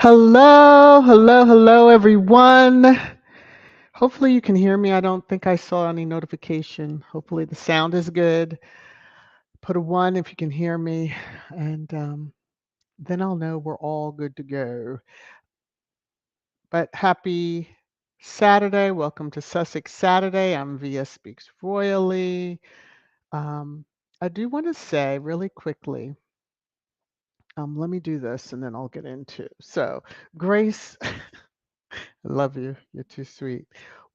Hello, hello, hello, everyone. Hopefully you can hear me. I don't think I saw any notification. Hopefully the sound is good. Put a one if you can hear me, and then I'll know we're all good to go. But happy Saturday. Welcome to Sussex Saturday. I'm VS Speaks Royally. Um, I do want to say really quickly, let me do this and then I'll get into. So, Grace, I love you. You're too sweet.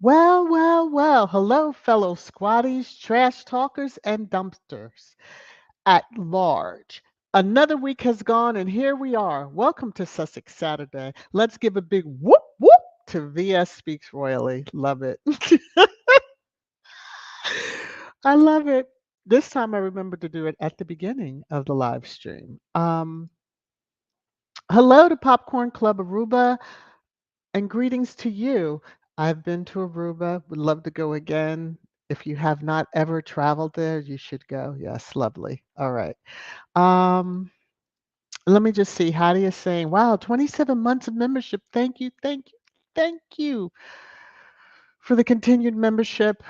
Well, well, well. Hello, fellow squatties, trash talkers, and dumpsters at large. Another week has gone, and here we are. Welcome to Sussex Saturday. Let's give a big whoop whoop to VS Speaks Royally. Love it. I love it. This time I remember to do it at the beginning of the live stream. Hello to Popcorn Club Aruba. And greetings to you. I've been to Aruba, would love to go again. If you have not ever traveled there, you should go. Yes, lovely. All right. Um, Let me just see. Hattie is saying, wow, 27 months of membership. Thank you, thank you, thank you for the continued membership.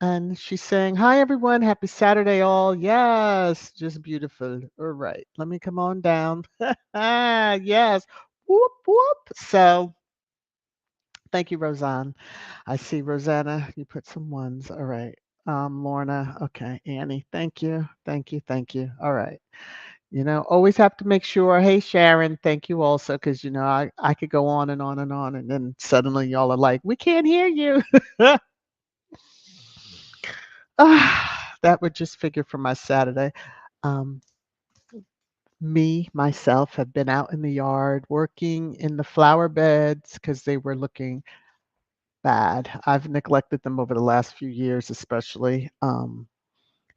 And she's saying, hi, everyone. Happy Saturday, all. Yes, just beautiful. All right. Let me come on down. Yes. Whoop, whoop. So, thank you, Roseanne. I see Rosanna, you put some ones. All right. Lorna, okay. Annie, thank you. Thank you. Thank you. All right. Always have to make sure. Hey, Sharon, thank you also, because, I could go on and on and on. And then suddenly y'all are like, we can't hear you. That would just figure for my Saturday. Um, myself, have been out in the yard working in the flower beds because they were looking bad. I've neglected them over the last few years, especially.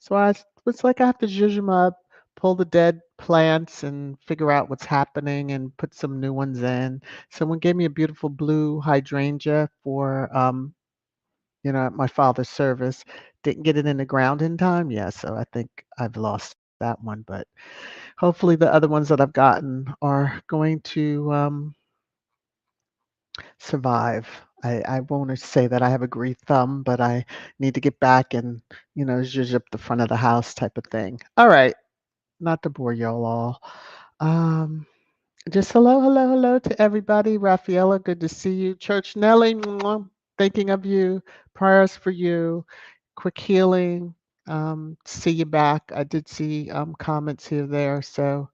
So it's like I have to zhuzh them up, pull the dead plants, and figure out what's happening, and put some new ones in. Someone gave me a beautiful blue hydrangea for, at my father's service. Didn't get it in the ground in time. Yeah, so I think I've lost that one, but hopefully the other ones that I've gotten are going to survive. I won't say that I have a great thumb, but I need to get back and, zhuzh up the front of the house type of thing. All right. Not to bore y'all all. Um, just hello, hello, hello to everybody. Rafaela, good to see you. Church Nelly, mwah, thinking of you. Prayers for you. Quick healing. See you back. I did see comments here there, so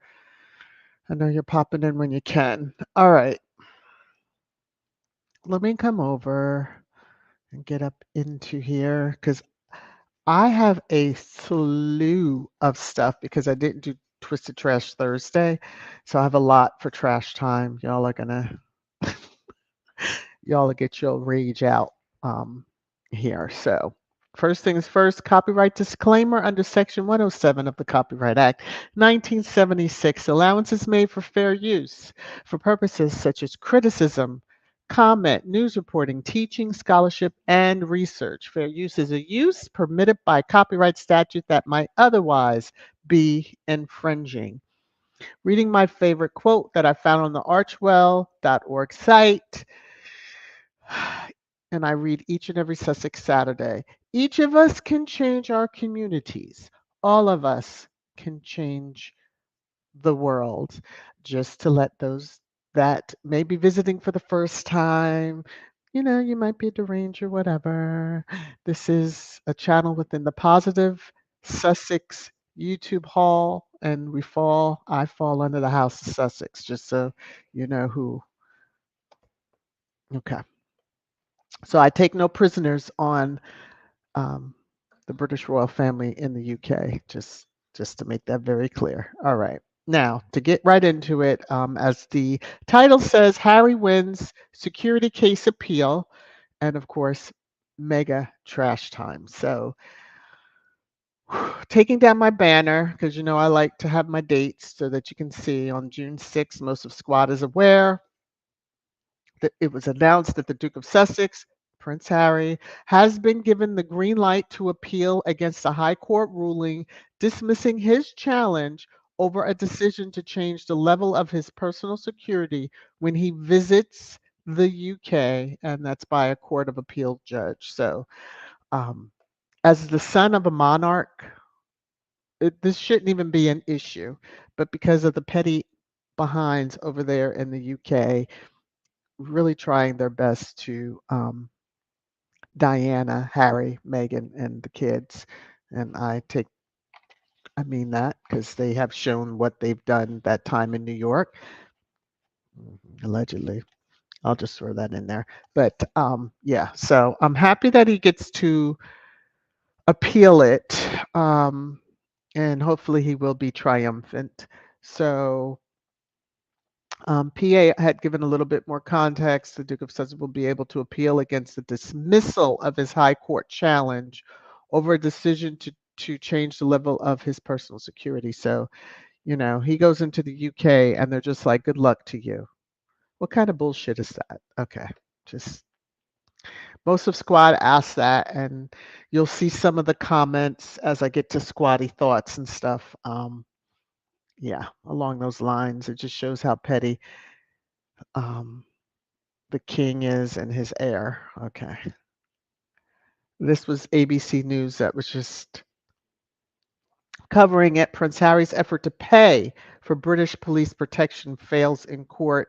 I know you're popping in when you can. All right. Let me come over and get up into here because I have a slew of stuff because I didn't do Twisted Trash Thursday. So I have a lot for trash time. Y'all will get your rage out here. So first things first, copyright disclaimer under Section 107 of the Copyright Act, 1976. Allowances made for fair use for purposes such as criticism, comment, news reporting, teaching, scholarship, and research. Fair use is a use permitted by copyright statute that might otherwise be infringing. Reading my favorite quote that I found on the Archewell.org site, and I read each and every Sussex Saturday. Each of us can change our communities. All of us can change the world. Just to let those that may be visiting for the first time, you might be deranged or whatever. This is a channel within the Positive Sussex YouTube Hall, and I fall under the House of Sussex, just so you know who. Okay. So I take no prisoners on um, the British royal family in the UK, just to make that very clear. All right. Now, to get right into it, as the title says, Harry wins security case appeal, and of course, mega trash time. So, taking down my banner, because I like to have my dates so that you can see on June 6th, most of Squad is aware that it was announced that the Duke of Sussex, Prince Harry, has been given the green light to appeal against a High Court ruling dismissing his challenge over a decision to change the level of his personal security when he visits the UK, and that's by a court of appeal judge. So, um, as the son of a monarch, this shouldn't even be an issue, but because of the petty behinds over there in the UK, really trying their best to Diana, Harry, Meghan, and the kids. And I mean that because they have shown what they've done that time in New York, allegedly. I'll just throw that in there. But yeah, so I'm happy that he gets to appeal it, and hopefully he will be triumphant. So PA had given a little bit more context. The Duke of Sussex will be able to appeal against the dismissal of his High Court challenge over a decision to change the level of his personal security. So, he goes into the UK and they're just like, good luck to you. What kind of bullshit is that? Okay. Just most of Squad asked that, and you'll see some of the comments as I get to Squaddy thoughts and stuff. Yeah, along those lines. It just shows how petty um, the king is and his heir. Okay. This was ABC News that was just covering it. Prince Harry's effort to pay for British police protection fails in court.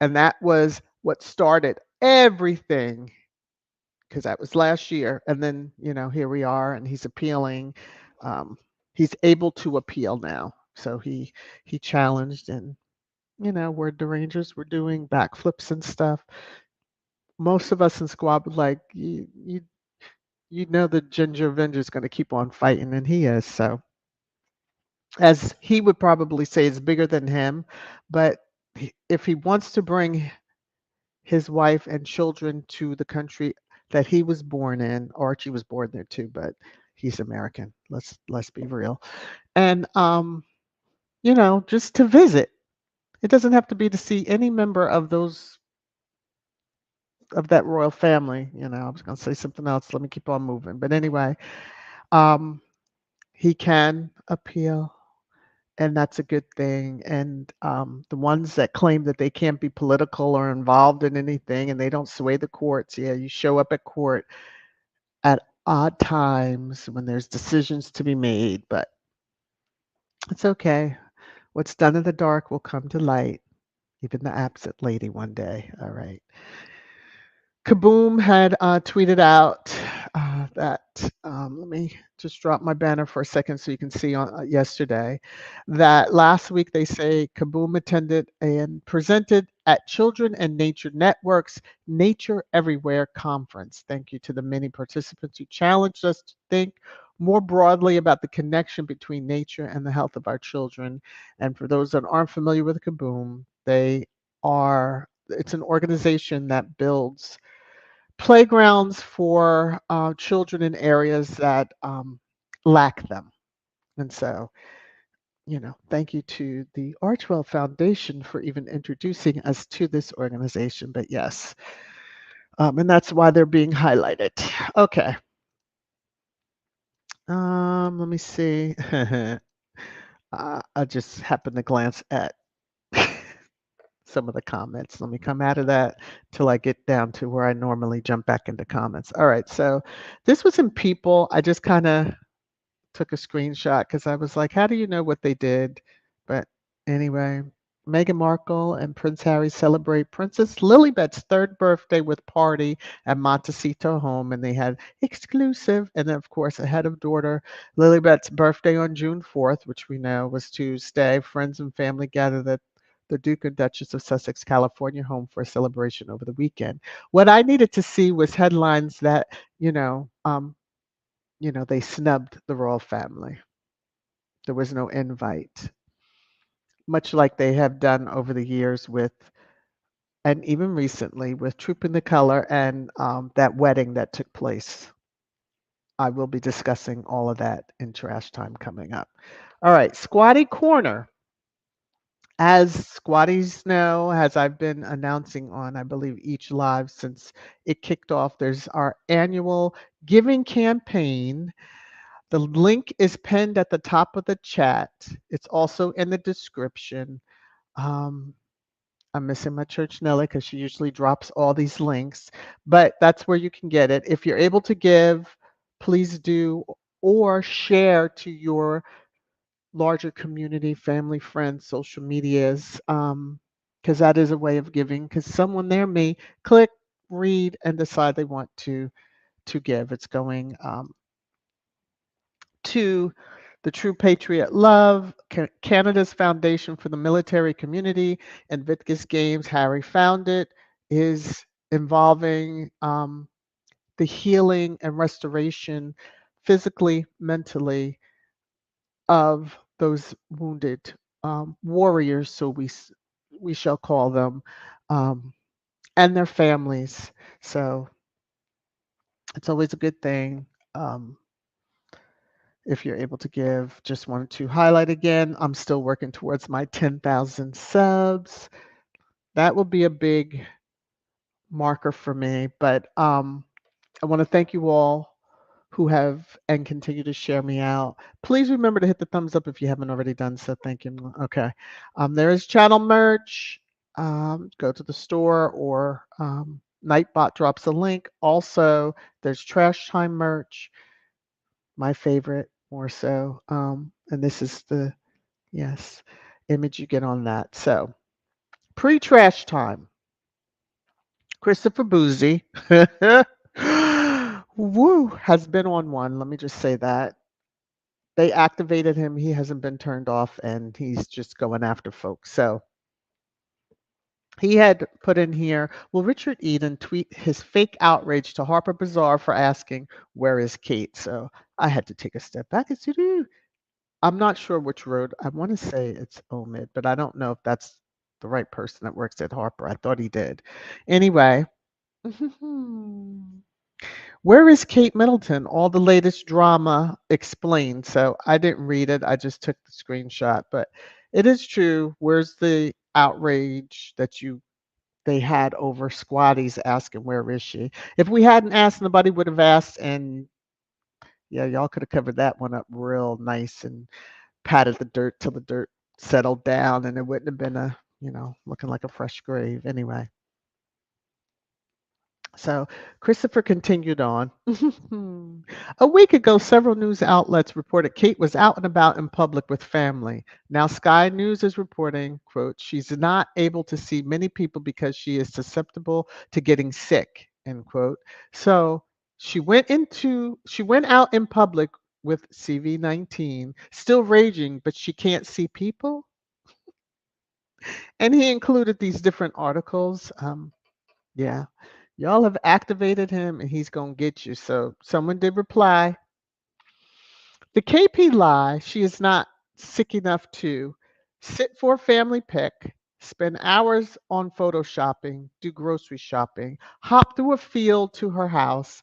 And that was what started everything because that was last year. And then, here we are and he's appealing. He's able to appeal now. So he challenged and, where derangers were doing backflips and stuff. Most of us in squad were like, the Ginger Avenger's going to keep on fighting, and he is. So, as he would probably say, it's bigger than him. But if he wants to bring his wife and children to the country that he was born in, Archie was born there too, but he's American. Let's be real. And just to visit. It doesn't have to be to see any member of that royal family. I was going to say something else. Let me keep on moving. But anyway, um, he can appeal, and that's a good thing. And the ones that claim that they can't be political or involved in anything and they don't sway the courts, yeah, you show up at court at odd times when there's decisions to be made, but it's okay. What's done in the dark will come to light, even the absent lady one day. All right. Kaboom had tweeted out that, let me just drop my banner for a second so you can see on yesterday, that last week they say Kaboom attended and presented at Children and Nature Network's Nature Everywhere conference. Thank you to the many participants who challenged us to think more broadly about the connection between nature and the health of our children. And for those that aren't familiar with Kaboom, it's an organization that builds playgrounds for children in areas that lack them. And so, thank you to the Archewell Foundation for even introducing us to this organization. But yes, and that's why they're being highlighted. Okay. Let me see. I just happened to glance at some of the comments. Let me come out of that till I get down to where I normally jump back into comments. All right, so this was in People. I just kind of took a screenshot because I was like, how do you know what they did? But anyway, Meghan Markle and Prince Harry celebrate Princess Lilibet's third birthday with party at Montecito home, and they had exclusive. And then, of course, ahead of daughter Lilibet's birthday on June 4th, which we know was Tuesday, friends and family gathered at the Duke and Duchess of Sussex, California home for a celebration over the weekend. What I needed to see was headlines that, they snubbed the royal family. There was no invite, much like they have done over the years with, and even recently with Troop in the Color and that wedding that took place. I will be discussing all of that in Trash Time coming up. All right, Squaddie Corner. As Squaddies know, as I've been announcing on, I believe, each live since it kicked off, there's our annual giving campaign The link is pinned at the top of the chat. It's also in the description. Um, I'm missing my church Nelly because she usually drops all these links, but that's where you can get it. If you're able to give, please do, or share to your larger community, family, friends, social medias, because that is a way of giving. Because someone there may click, read, and decide they want to give. It's going to the True Patriot Love, Canada's Foundation for the Military Community, and Vitkus Games. Harry found it, is involving the healing and restoration physically, mentally of those wounded warriors, so we shall call them, um, and their families. So it's always a good thing. Um, if you're able to give. Just wanted to highlight again, I'm still working towards my 10,000 subs. That will be a big marker for me, but I want to thank you all who have and continue to share me out. Please remember to hit the thumbs up if you haven't already done so. Thank you. Okay. There is channel merch. Go to the store or Nightbot drops a link. Also, there's trash time merch, my favorite more so. And this is the yes image you get on that. So pre-trash time. Christopher Boozy woo has been on one. Let me just say that. They activated him. He hasn't been turned off and he's just going after folks. So he had put in here, will Richard Eden tweet his fake outrage to Harper Bazaar for asking, where is Kate? So I had to take a step back and say, I'm not sure which road. I want to say it's Omid, but I don't know if that's the right person that works at Harper. I thought he did. Anyway, where is Kate Middleton? All the latest drama explained. So I didn't read it. I just took the screenshot. But it is true. Where's the outrage that they had over squaddies asking where is she? If we hadn't asked, nobody would have asked. And yeah, y'all could have covered that one up real nice and patted the dirt till the dirt settled down and it wouldn't have been looking like a fresh grave anyway. So Christopher continued on. A week ago, several news outlets reported Kate was out and about in public with family. Now Sky News is reporting, quote, she's not able to see many people because she is susceptible to getting sick, end quote. So she went out in public with CV-19, still raging, but she can't see people. And he included these different articles. Yeah. Y'all have activated him and he's going to get you. So someone did reply. The KP lie, she is not sick enough to sit for a family pic, spend hours on photoshopping, do grocery shopping, hop through a field to her house,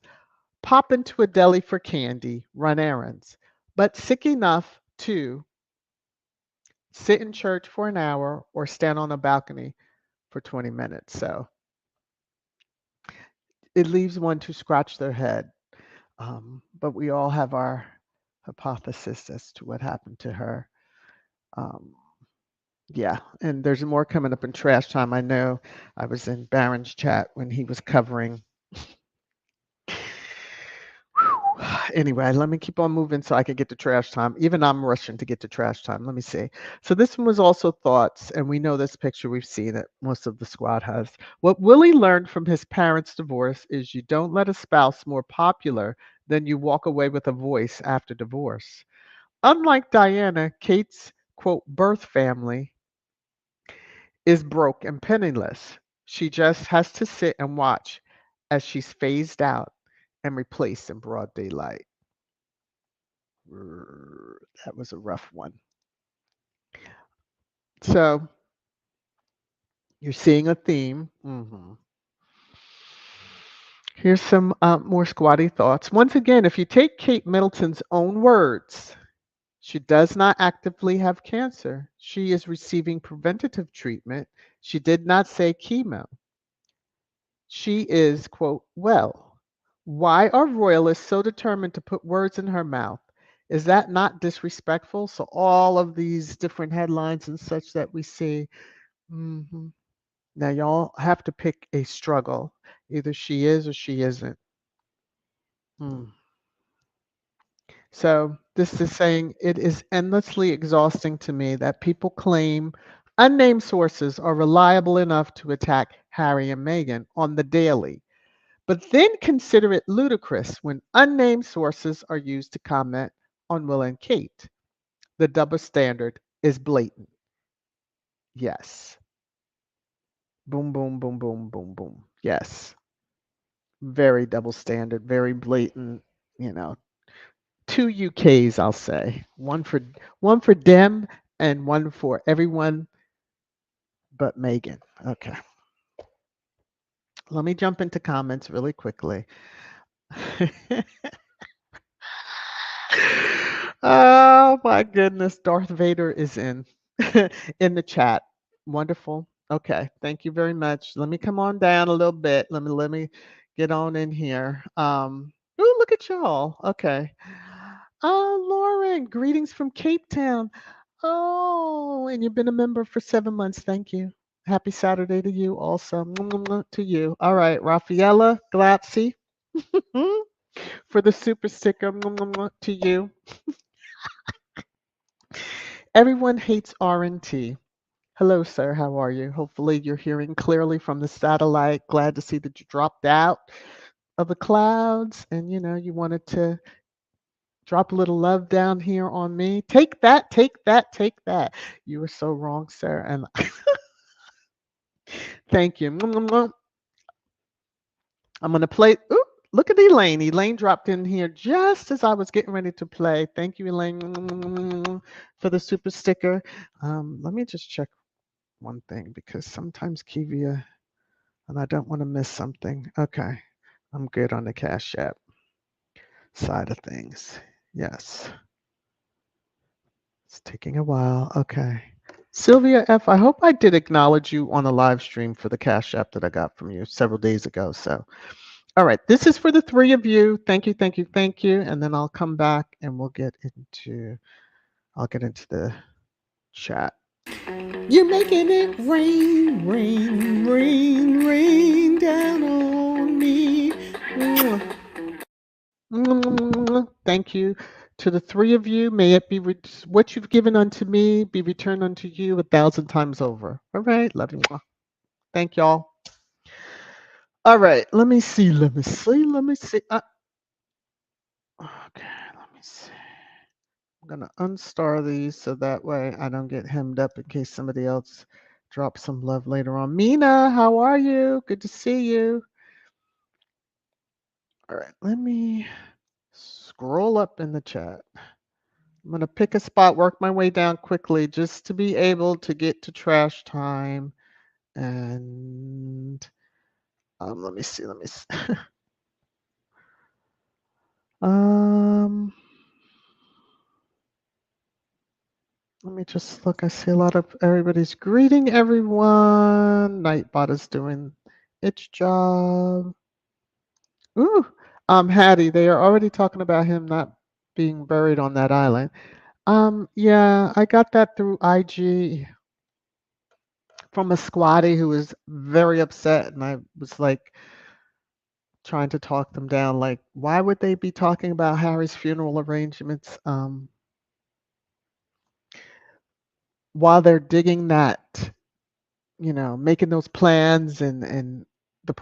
pop into a deli for candy, run errands, but sick enough to sit in church for an hour or stand on a balcony for 20 minutes. So it leaves one to scratch their head. But we all have our hypothesis as to what happened to her. Um, yeah, and there's more coming up in trash time. I know I was in Baron's chat when he was covering. Anyway, let me keep on moving so I can get to trash time. Even I'm rushing to get to trash time. Let me see. So this one was also thoughts, and we know this picture. We've seen it. Most of the squad has. What Willie learned from his parents' divorce is you don't let a spouse more popular than you walk away with a voice after divorce. Unlike Diana, Kate's, quote, birth family is broke and penniless. She just has to sit and watch as she's phased out and replaced in broad daylight. That was a rough one. So you're seeing a theme. Here's some more squatty thoughts. Once again, if you take Kate Middleton's own words, she does not actively have cancer. She is receiving preventative treatment. She did not say chemo. She is, quote, well. Why are royalists so determined to put words in her mouth? Is that not disrespectful? So all of these different headlines and such that we see. hmm Now y'all have to pick a struggle. Either she is or she isn't. Hmm. So this is saying it is endlessly exhausting to me that people claim unnamed sources are reliable enough to attack Harry and Meghan on the daily, but then consider it ludicrous when unnamed sources are used to comment on Will and Kate. The double standard is blatant. Yes. Boom, boom, boom, boom, boom, boom. Yes. Very double standard, very blatant, you know. Two UKs, I'll say. One for them and one for everyone but Megan. Okay. Let me jump into comments really quickly. Oh my goodness, Darth Vader is in in the chat. Wonderful. Okay, thank you very much. Let me come on down a little bit. Let me get on in here. Oh, look at y'all. Okay. Oh, Lauren, greetings from Cape Town. Oh, and you've been a member for 7 months. Thank you. Happy Saturday to you also. To you. All right, Rafaela Glatzy for the super sticker to you. Everyone hates R&T. Hello, sir. How are you? Hopefully, you're hearing clearly from the satellite. Glad to see that you dropped out of the clouds and you wanted to drop a little love down here on me. Take that, take that, take that. You were so wrong, sir. And thank you. I'm going to play. Ooh, look at Elaine. Elaine dropped in here just as I was getting ready to play. Thank you, Elaine, for the super sticker. Let me just check one thing because sometimes Kivia, and I don't want to miss something. Okay, I'm good on the Cash App side of things. Yes, it's taking a while. Okay. Sylvia F., I hope I did acknowledge you on a live stream for the Cash App that I got from you several days ago. So, all right, this is for the three of you. Thank you, thank you, thank you. And then I'll come back and I'll get into the chat. You're making it rain, rain, rain, rain down on me. Thank you to the three of you. May it be what you've given unto me be returned unto you 1,000 times over. All right, love you. Thank y'all. All right, let me see. Let me see. Let me see. Okay, let me see. I'm gonna unstar these so that way I don't get hemmed up in case somebody else drops some love later on. Mina, how are you? Good to see you. All right, let me scroll up in the chat. I'm gonna pick a spot, work my way down quickly just to be able to get to trash time. And let me see. Let me see. um. Let me just look. I see a lot of everybody's greeting everyone. Nightbot is doing its job. Ooh, Hattie, they are already talking about him not being buried on that island. Yeah, I got that through IG from a squaddie who was very upset, and I was like trying to talk them down. Like, why would they be talking about Harry's funeral arrangements while they're digging that, making those plans and the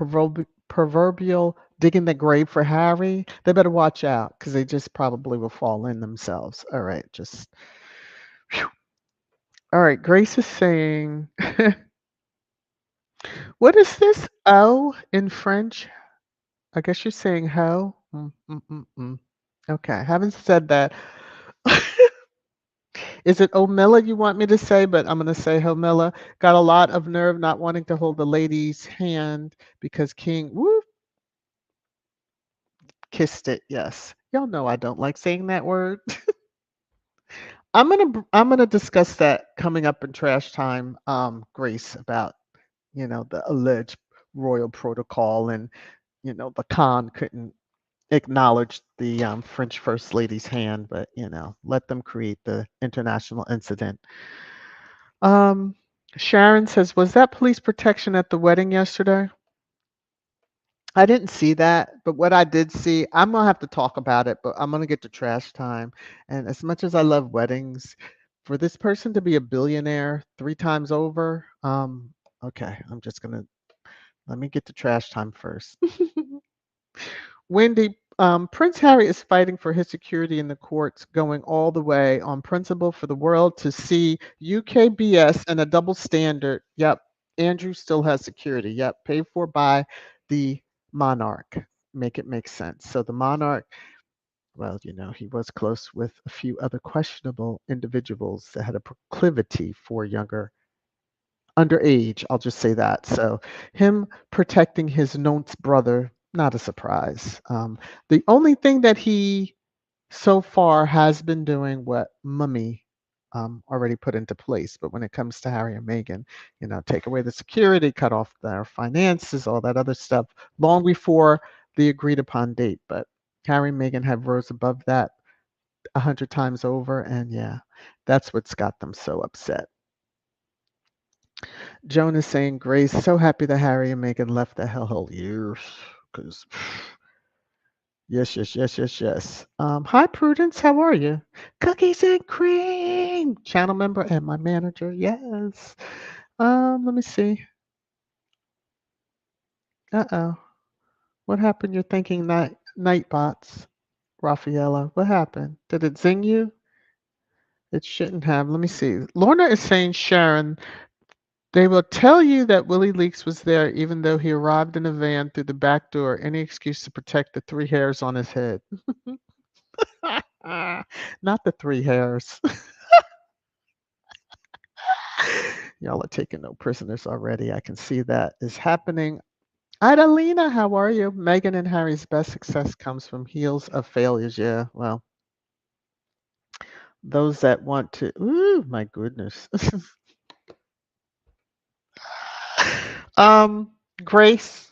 proverbial digging the grave for Harry? They better watch out because they just probably will fall in themselves. All right, just. Whew. All right, Grace is saying, what is this O in French? I guess you're saying ho. Okay, I haven't said that. Is it Omilla you want me to say? But I'm going to say Homilla. Got a lot of nerve not wanting to hold the lady's hand because King kissed it. Yes. Y'all know I don't like saying that word. I'm gonna discuss that coming up in trash time, Grace, about the alleged royal protocol and the Khan couldn't acknowledge the French First Lady's hand, but let them create the international incident. Um, Sharon says, "Was that police protection at the wedding yesterday?" I didn't see that, but what I did see, I'm gonna have to talk about it, but I'm gonna get to trash time. And as much as I love weddings, for this person to be a billionaire 3 times over, okay, I'm just gonna let me get to trash time first. Wendy, Prince Harry is fighting for his security in the courts, going all the way on principle for the world to see UKBS and a double standard. Yep, Andrew still has security. Yep, paid for by the monarch. Make it make sense. So the monarch, well, he was close with a few other questionable individuals that had a proclivity for younger underage, I'll just say that. So him protecting his nonce brother, not a surprise. The only thing that he so far has been doing what Mummy already put into place. But when it comes to Harry and Meghan, take away the security, cut off their finances, all that other stuff, long before the agreed upon date. But Harry and Meghan have rose above that 100 times over, and yeah, that's what's got them so upset. Joan is saying, Grace, so happy that Harry and Meghan left the hellhole years. Because, yes, yes, yes, yes, yes. Hi, Prudence, how are you? Cookies and cream, channel member and my manager, yes. Let me see. Uh-oh. What happened? You're thinking night bots, Raffaella. What happened? Did it zing you? It shouldn't have. Let me see. Lorna is saying, Sharon, they will tell you that Willie Leaks was there even though he arrived in a van through the back door, any excuse to protect the 3 hairs on his head. Not the 3 hairs. Y'all are taking no prisoners already. I can see that is happening. Idalina, how are you? Meghan and Harry's best success comes from heels of failures. Yeah, well, those that want to, ooh, my goodness. um, Grace,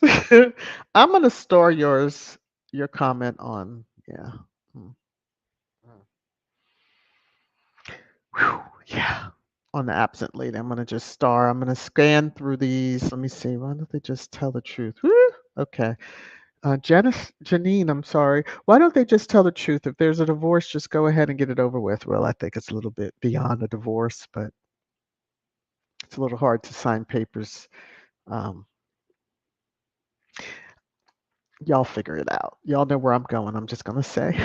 I'm gonna store your comment on, yeah. Mm, mm. Whew, yeah. On the absent lady, I'm gonna just star. I'm gonna scan through these. Let me see. Why don't they just tell the truth? Woo! Okay. Janine, I'm sorry. Why don't they just tell the truth? If there's a divorce, just go ahead and get it over with. Well, I think it's a little bit beyond a divorce, but it's a little hard to sign papers. Um, y'all figure it out. Y'all know where I'm going. I'm just gonna say.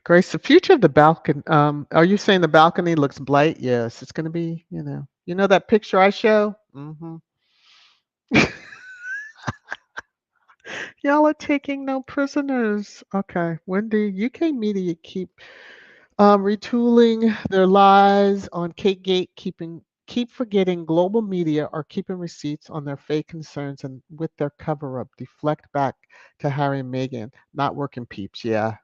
Grace, the future of the balcony. Are you saying the balcony looks blight? Yes, it's gonna be. You know that picture I show. Y'all are taking no prisoners. Okay, Wendy, UK media keep retooling their lies on Kate Gate, keep forgetting global media are keeping receipts on their fake concerns and with their cover up deflect back to Harry and Meghan. Not working peeps, yeah.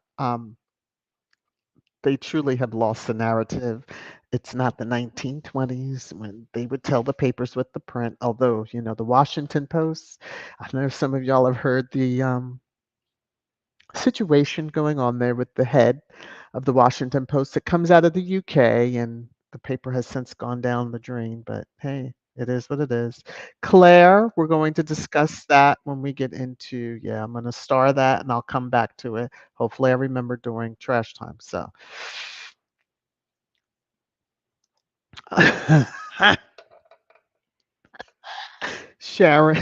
They truly have lost the narrative. It's not the 1920s when they would tell the papers with the print, although, the Washington Post, I know some of y'all have heard the situation going on there with the head of the Washington Post that comes out of the UK, and the paper has since gone down the drain. But hey, it is what it is. Claire, we're going to discuss that when we get into, yeah, I'm going to star that and I'll come back to it. Hopefully, I remember during trash time. So, Sharon.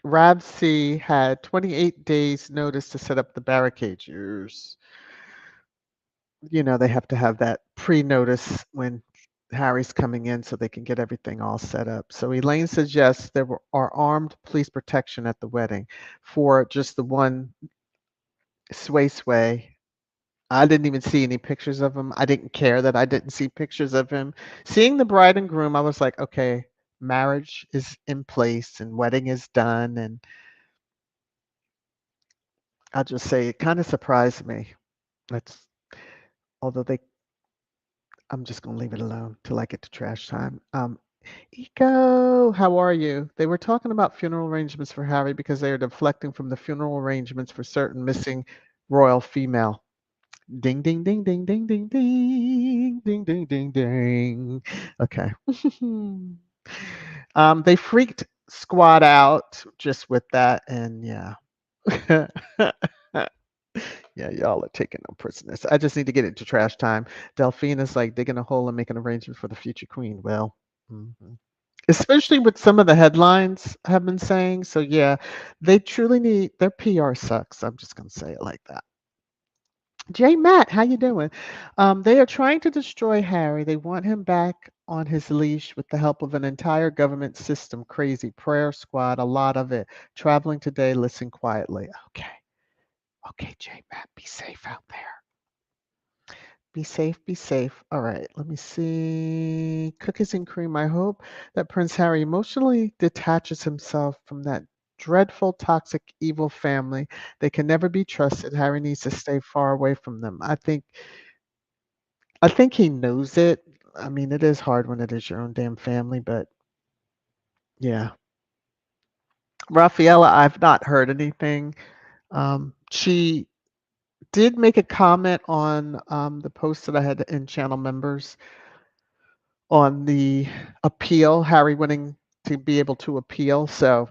Rabc had 28 days notice to set up the barricades. Yes. They have to have that pre-notice when Harry's coming in so they can get everything all set up. So Elaine suggests are armed police protection at the wedding for just the one sway sway. I didn't even see any pictures of him. I didn't care that I didn't see pictures of him. Seeing the bride and groom, I was like, okay, marriage is in place and wedding is done. And I'll just say it kind of surprised me. That's although I'm just gonna leave it alone till I get to trash time. Eco, how are you? They were talking about funeral arrangements for Harry because they are deflecting from the funeral arrangements for certain missing royal female. Ding, ding, ding, ding, ding, ding, ding, ding, ding, ding, ding. Okay. They freaked Squad out just with that, and yeah. Yeah, y'all are taking no prisoners. I just need to get it to trash time. Delphine is like digging a hole and making arrangements for the future queen. Well, mhm. Especially with some of the headlines have been saying. So yeah, they truly need their PR sucks. I'm just gonna say it like that. J Matt, how you doing? They are trying to destroy Harry. They want him back on his leash with the help of an entire government system. Crazy prayer squad, a lot of it. Traveling today, listen quietly. Okay. Okay, J Matt, be safe out there. Be safe, be safe. All right, let me see. Cookies and cream. I hope that Prince Harry emotionally detaches himself from that dreadful, toxic, evil family. They can never be trusted. Harry needs to stay far away from them. I think he knows it. I mean, it is hard when it is your own damn family, but yeah. Rafaela, I've not heard anything. She did make a comment on the post that I had in channel members on the appeal, Harry wanting to be able to appeal. So,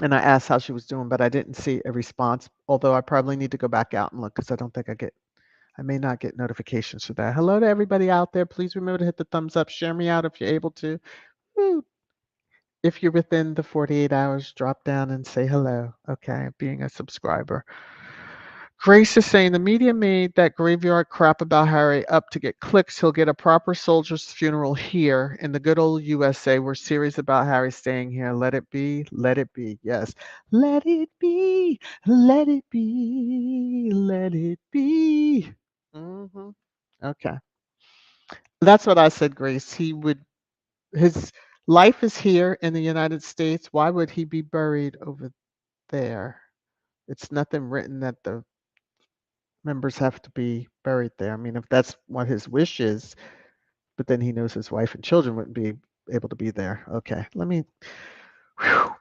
and I asked how she was doing, but I didn't see a response. Although I probably need to go back out and look because I don't think I may not get notifications for that. Hello to everybody out there. Please remember to hit the thumbs up. Share me out if you're able to. Woo. If you're within the 48 hours, drop down and say hello. Okay, being a subscriber. Grace is saying the media made that graveyard crap about Harry up to get clicks. He'll get a proper soldier's funeral here in the good old USA. We're serious about Harry staying here. Let it be. Let it be. Yes. Let it be. Let it be. Let it be. Hmm. Okay. That's what I said, Grace. His life is here in the United States. Why would he be buried over there? It's nothing written that the members have to be buried there. I mean, if that's what his wish is, but then he knows his wife and children wouldn't be able to be there. Okay, let me. Whew.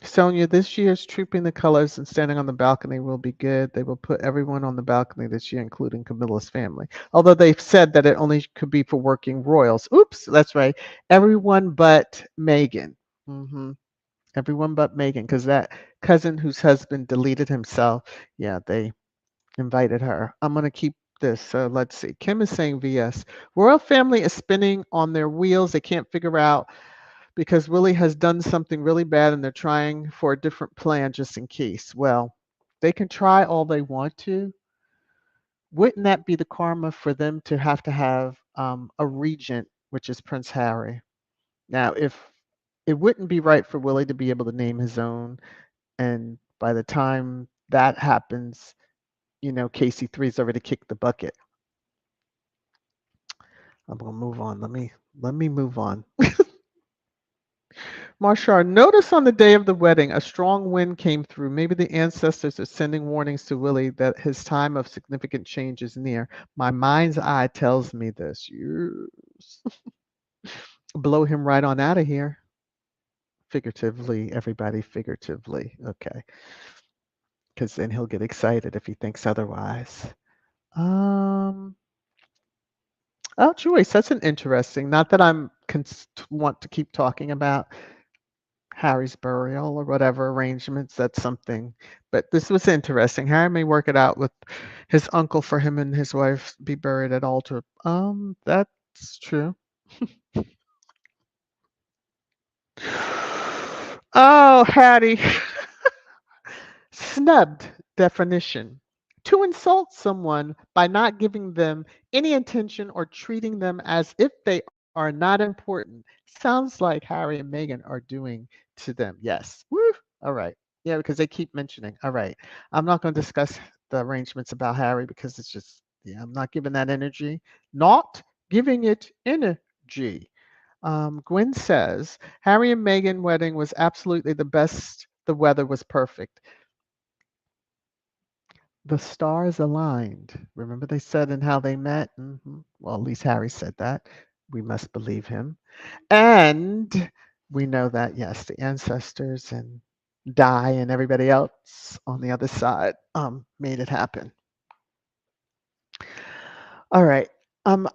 Sonia, this year's Trooping the Colors and Standing on the Balcony will be good. They will put everyone on the balcony this year, including Camilla's family. Although they've said that it only could be for working royals. Oops, that's right. Everyone but Meghan. Hmm. Everyone but Meghan, because that cousin whose husband deleted himself, yeah, they invited her. I'm going to keep this. So let's see. Kim is saying VS. Royal family is spinning on their wheels. They can't figure out because Willie has done something really bad and they're trying for a different plan just in case. Well, they can try all they want to. Wouldn't that be the karma for them to have a regent, which is Prince Harry? Now, if it wouldn't be right for Willie to be able to name his own, and by the time that happens, KC3's already kicked the bucket. I'm gonna move on. Let me move on. Marshall, notice on the day of the wedding, a strong wind came through. Maybe the ancestors are sending warnings to Willie that his time of significant change is near. My mind's eye tells me this. Yes. Blow him right on out of here. Figuratively, everybody, figuratively. Okay. Because then he'll get excited if he thinks otherwise. Um, oh, Joyce, that's an interesting. Not that I'm want to keep talking about Harry's burial or whatever arrangements. That's something. But this was interesting. Harry may work it out with his uncle for him and his wife be buried at altar. That's true. Oh, Hattie. Snubbed definition. To insult someone by not giving them any attention or treating them as if they are not important sounds like Harry and Meghan are doing to them. Yes. Woo. All right. Yeah, because they keep mentioning. All right. I'm not going to discuss the arrangements about Harry because it's just, yeah, I'm not giving that energy. Not giving it energy. Gwen says Harry and Meghan wedding was absolutely the best. The weather was perfect. The stars aligned. Remember they said and how they met? Well, at least Harry said that. We must believe him. And we know that, yes, the ancestors and Di and everybody else on the other side made it happen. All right. Um,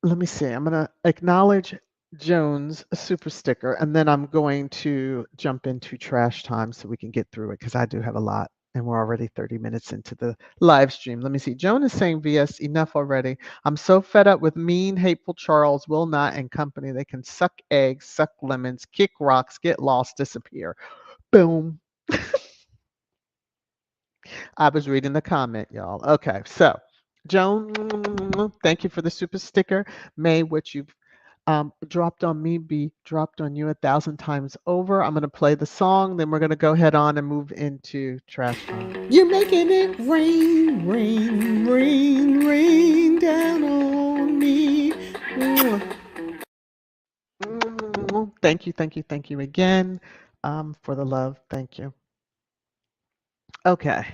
Let me see. I'm gonna acknowledge Jones super sticker, and then I'm going to jump into trash time so we can get through it because I do have a lot, and we're already 30 minutes into the live stream. Let me see. Joan is saying, "VS, enough already. I'm so fed up with mean, hateful Charles, Will Not, and company. They can suck eggs, suck lemons, kick rocks, get lost, disappear." Boom. I was reading the comment, y'all. Okay, so Joan, thank you for the super sticker. May what you've dropped on me be dropped on you 1,000 times over. I'm going to play the song, then we're going to go head on and move into trash time. You're making it rain, rain, rain, rain down on me. Thank you, thank you, thank you again for the love. Thank you. Okay.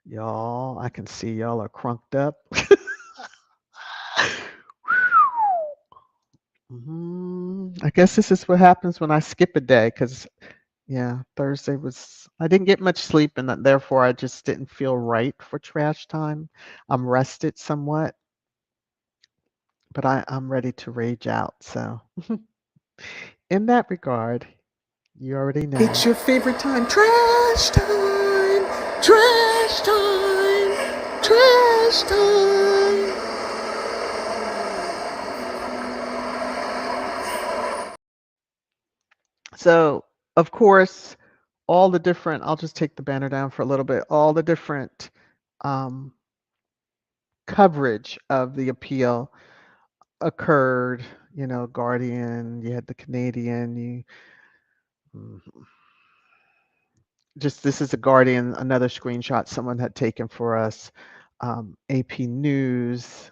Y'all, I can see y'all are crunked up. I guess this is what happens when I skip a day because, yeah, Thursday was, I didn't get much sleep and therefore I just didn't feel right for trash time. I'm rested somewhat, but I'm ready to rage out. So, in that regard, you already know. It's your favorite time. Trash time! Trash time! Trash time! So, of course, all the different, I'll just take the banner down for a little bit, all the different um, coverage of the appeal occurred. You know, Guardian, you had the Canadian, Mhm. Just this is a Guardian, another screenshot someone had taken for us, AP News,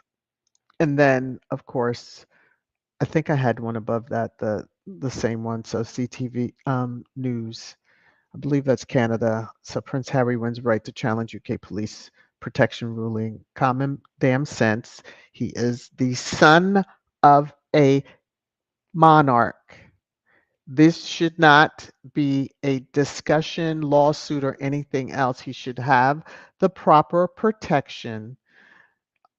and then, of course, I think I had one above that, the same one, so CTV News. I believe that's Canada. So Prince Harry wins right to challenge UK police protection ruling. Common damn sense. He is the son of a monarch. This should not be a discussion, lawsuit, or anything else. He should have the proper protection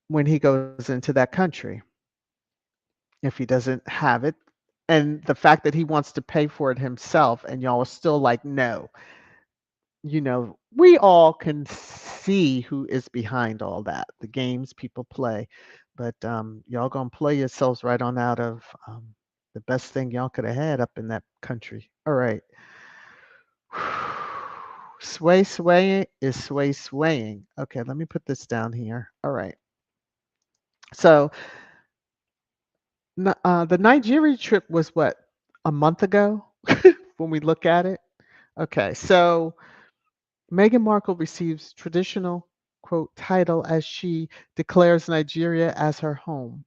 when he goes into that country. If he doesn't have it, and the fact that he wants to pay for it himself, and y'all are still like, no, we all can see who is behind all that, the games people play. But y'all gonna play yourselves right on out of the best thing y'all could have had up in that country. All right. Sway swaying is sway swaying. Okay, let me put this down here. All right. So the Nigeria trip was what, a month ago when we look at it? Okay, so Meghan Markle receives traditional, quote, title as she declares Nigeria as her home.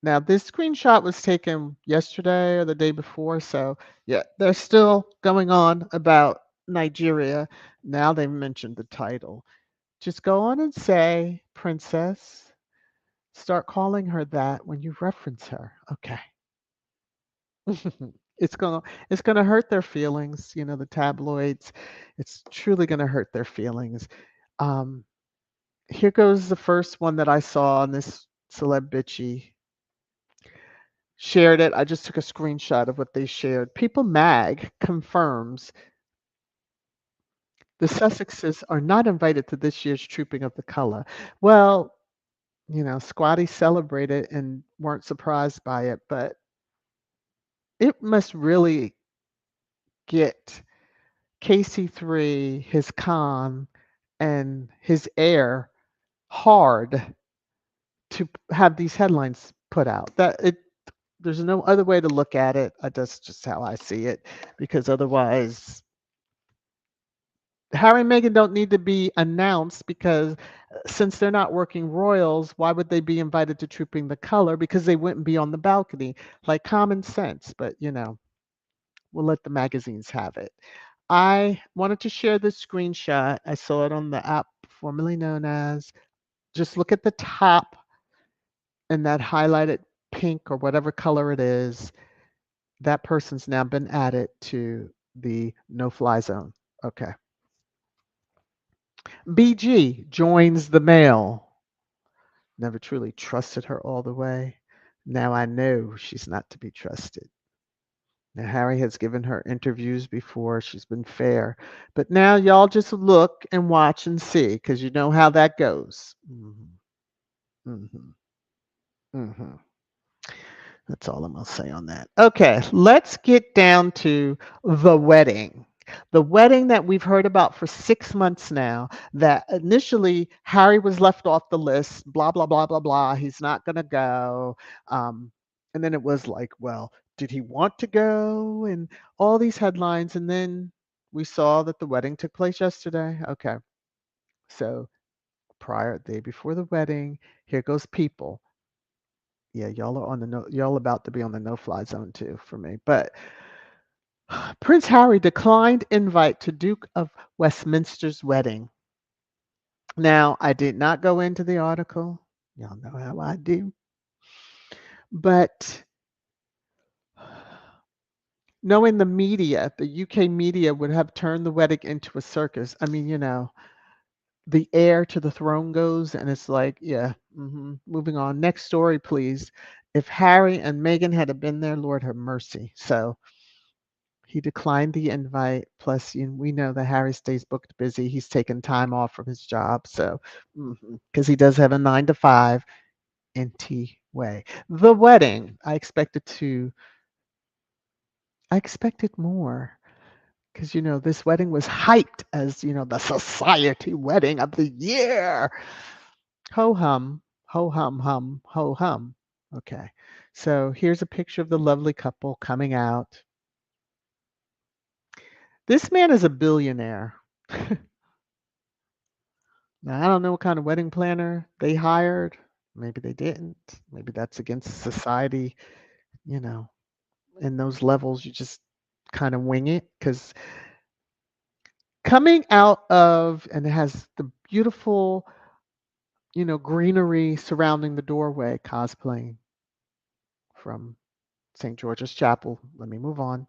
Now, this screenshot was taken yesterday or the day before, so yeah, they're still going on about Nigeria. Now they've mentioned the title. Just go on and say, Princess. Start calling her that when you reference her. Okay. It's gonna hurt their feelings, the tabloids. It's truly gonna hurt their feelings. Um, Here goes the first one that I saw on this celeb bitchy. Shared it. I just took a screenshot of what they shared. People Mag confirms the Sussexes are not invited to this year's Trooping of the Color. Well, Squaddie celebrated and weren't surprised by it, but it must really get KC3, his con, and his heir hard to have these headlines put out. There's no other way to look at it. That's just how I see it, because otherwise, Harry and Meghan don't need to be announced because since they're not working royals, why would they be invited to Trooping the Color? Because they wouldn't be on the balcony. Like common sense, but we'll let the magazines have it. I wanted to share this screenshot. I saw it on the app formerly known as. Just look at the top and that highlighted pink or whatever color it is, that person's now been added to the no-fly zone. Okay. BG joins the mail. Never truly trusted her all the way. Now I know she's not to be trusted. Now, Harry has given her interviews before. She's been fair. But now y'all just look and watch and see because you know how that goes. Hmm. Hmm. That's all I'm going to say on that. Okay, let's get down to the wedding. The wedding that we've heard about for 6 months now, that initially Harry was left off the list, blah, blah, blah, blah, blah. He's not going to go. Um, and then it was like, well, did he want to go? And all these headlines. And then we saw that the wedding took place yesterday. Okay, so day before the wedding, here goes people. Yeah, y'all are on the no, y'all about to be on the no-fly zone too for me. But Prince Harry declined invite to Duke of Westminster's wedding. Now, I did not go into the article. Y'all know how I do. But knowing the media, the UK media would have turned the wedding into a circus. I mean, the heir to the throne goes, and it's like, yeah, moving on. Next story, please. If Harry and Meghan had been there, Lord have mercy. So he declined the invite. Plus, we know that Harry stays booked busy. He's taken time off from his job. So, because he does have a 9 to 5 NT way. The wedding, I expected more. Because, this wedding was hyped as, the society wedding of the year. Ho hum, ho hum hum, ho hum. Okay. So here's a picture of the lovely couple coming out. This man is a billionaire. Now, I don't know what kind of wedding planner they hired. Maybe they didn't. Maybe that's against society. You know, in those levels, you just kind of wing it because coming out of, and it has the beautiful, greenery surrounding the doorway, cosplaying from St. George's Chapel. Let me move on.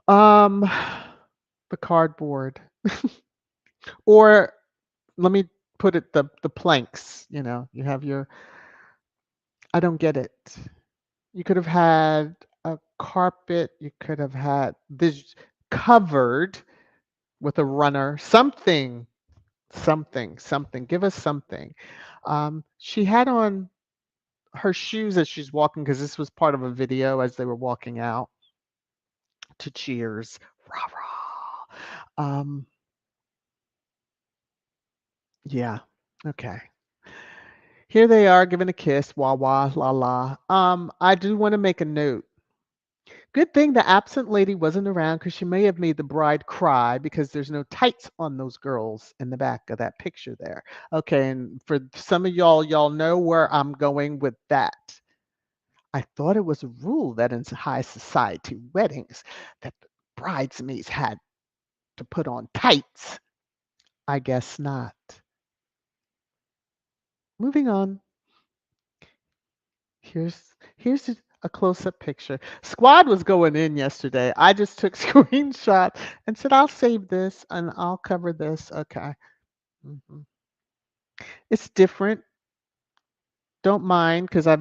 Um, the cardboard, or let me put it the planks. You have your. I don't get it. You could have had a carpet. You could have had this covered with a runner. Something, something, something. Give us something. She had on her shoes as she's walking because this was part of a video as they were walking out to cheers. Rah rah. Yeah. Okay. Here they are giving a kiss. Wah wah la la. I do want to make a note. Good thing the absent lady wasn't around because she may have made the bride cry because there's no tights on those girls in the back of that picture there. Okay, and for some of y'all know where I'm going with that. I thought it was a rule that in high society weddings that the bridesmaids had to put on tights. I guess not. Moving on. Here's a close-up picture. Squad was going in yesterday. I just took screenshot and said I'll save this and I'll cover this. Okay. hmm It's different. Don't mind because I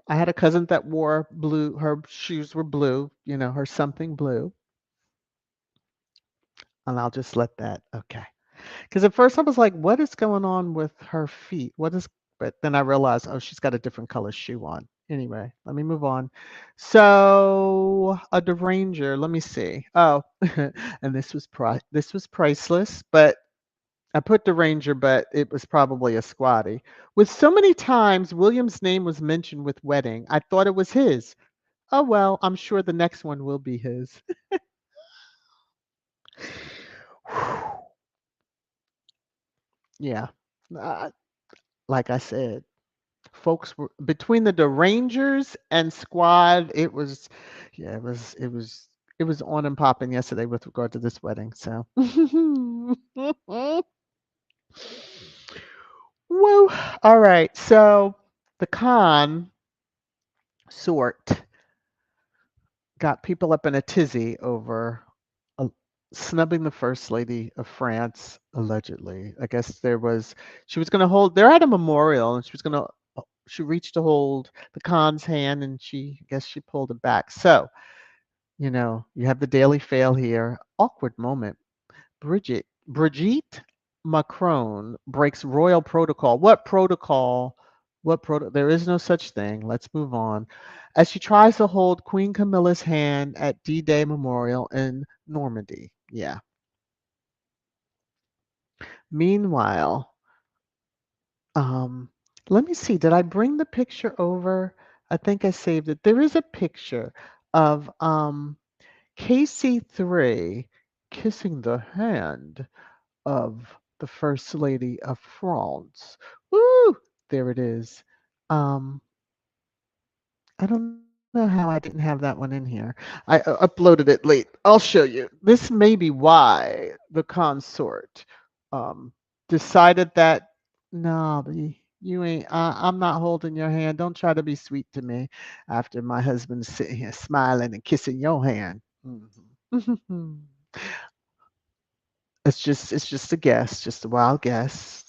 had a cousin that wore blue. Her shoes were blue. Her something blue, and I'll just let that. Okay. Because at first I was like, what is going on with her feet? But then I realized, oh, she's got a different color shoe on. Anyway, let me move on. So a deranger, let me see. Oh, and this was priceless, but I put deranger, but it was probably a squatty. With so many times William's name was mentioned with wedding, I thought it was his. Oh well, I'm sure the next one will be his. Yeah. Uh, like I said, folks were between the Derangers and Squad. Yeah, it was on and popping yesterday with regard to this wedding. So, woo. All right. So The consort got people up in a tizzy over uh, snubbing the first lady of France, allegedly. I guess she was going to hold, they're at a memorial, and she reached to hold the Khan's hand, and I guess she pulled it back. So, you have the Daily Fail here. Awkward moment. Brigitte Macron breaks royal protocol. What protocol? There is no such thing. Let's move on. As she tries to hold Queen Camilla's hand at D-Day Memorial in Normandy. Yeah. Meanwhile, um, let me see. Did I bring the picture over? I think I saved it. There is a picture of KC3 kissing the hand of the First Lady of France. Woo! There it is. Um, I don't know how I didn't have that one in here. I uploaded it late. I'll show you. This may be why the consort um, decided that no, you ain't. I'm not holding your hand. Don't try to be sweet to me after my husband's sitting here smiling and kissing your hand. Mhm. It's just a guess, just a wild guess.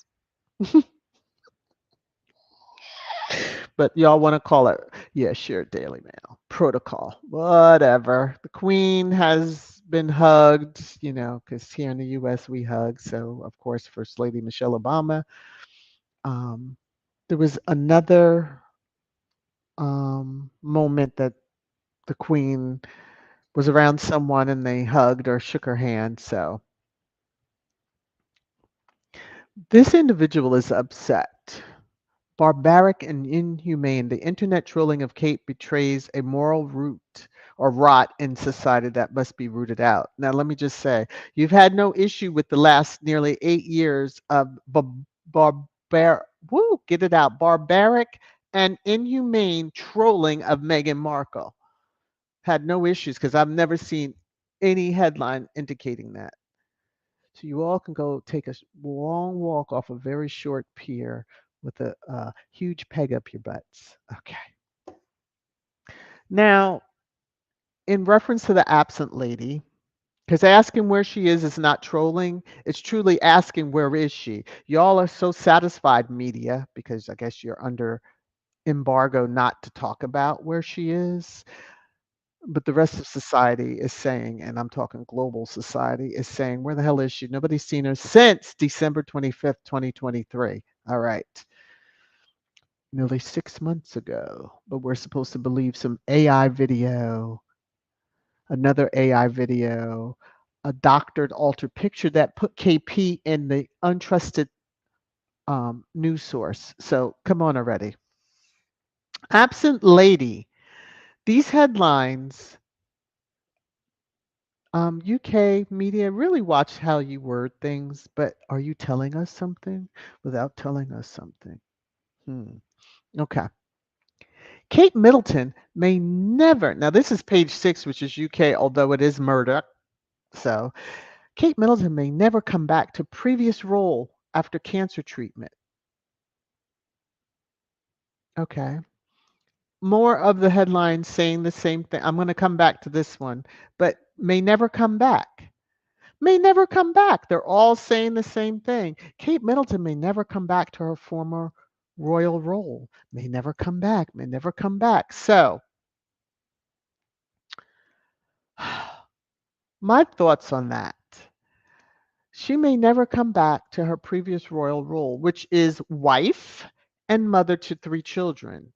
But y'all want to call it, yeah, sure, Daily Mail. Protocol. Whatever. The Queen has been hugged, because here in the US we hug. So, of course, First Lady Michelle Obama. Um, there was another moment that the Queen was around someone and they hugged or shook her hand. So, this individual is upset. Barbaric and inhumane, the internet trolling of Kate betrays a moral root or rot in society that must be rooted out. Now, let me just say, you've had no issue with the last nearly 8 years of get it out, barbaric and inhumane trolling of Meghan Markle. Had no issues because I've never seen any headline indicating that. So you all can go take a long walk off a very short pier with a huge peg up your butts. Okay. Now, in reference to the absent lady, because asking where she is not trolling. It's truly asking where is she. Y'all are so satisfied, media, because I guess you're under embargo not to talk about where she is. But the rest of society is saying, and I'm talking global society, is saying, where the hell is she? Nobody's seen her since December 25th, 2023. All right. Nearly 6 months ago. But we're supposed to believe some AI video, another AI video, a doctored altered picture that put KP in the untrusted news source. So come on already. Absent lady. These headlines, UK media, really watch how you word things, but are you telling us something without telling us something? Hmm. Okay. Kate Middleton may never, now this is page 6, which is UK, although it is Murdoch. So Kate Middleton may never come back to previous role after cancer treatment. Okay. More of the headlines saying the same thing. I'm going to come back to this one, but may never come back. May never come back. They're all saying the same thing. Kate Middleton may never come back to her former royal role. May never come back. May never come back. So, my thoughts on that. She may never come back to her previous royal role, which is wife and mother to 3 children.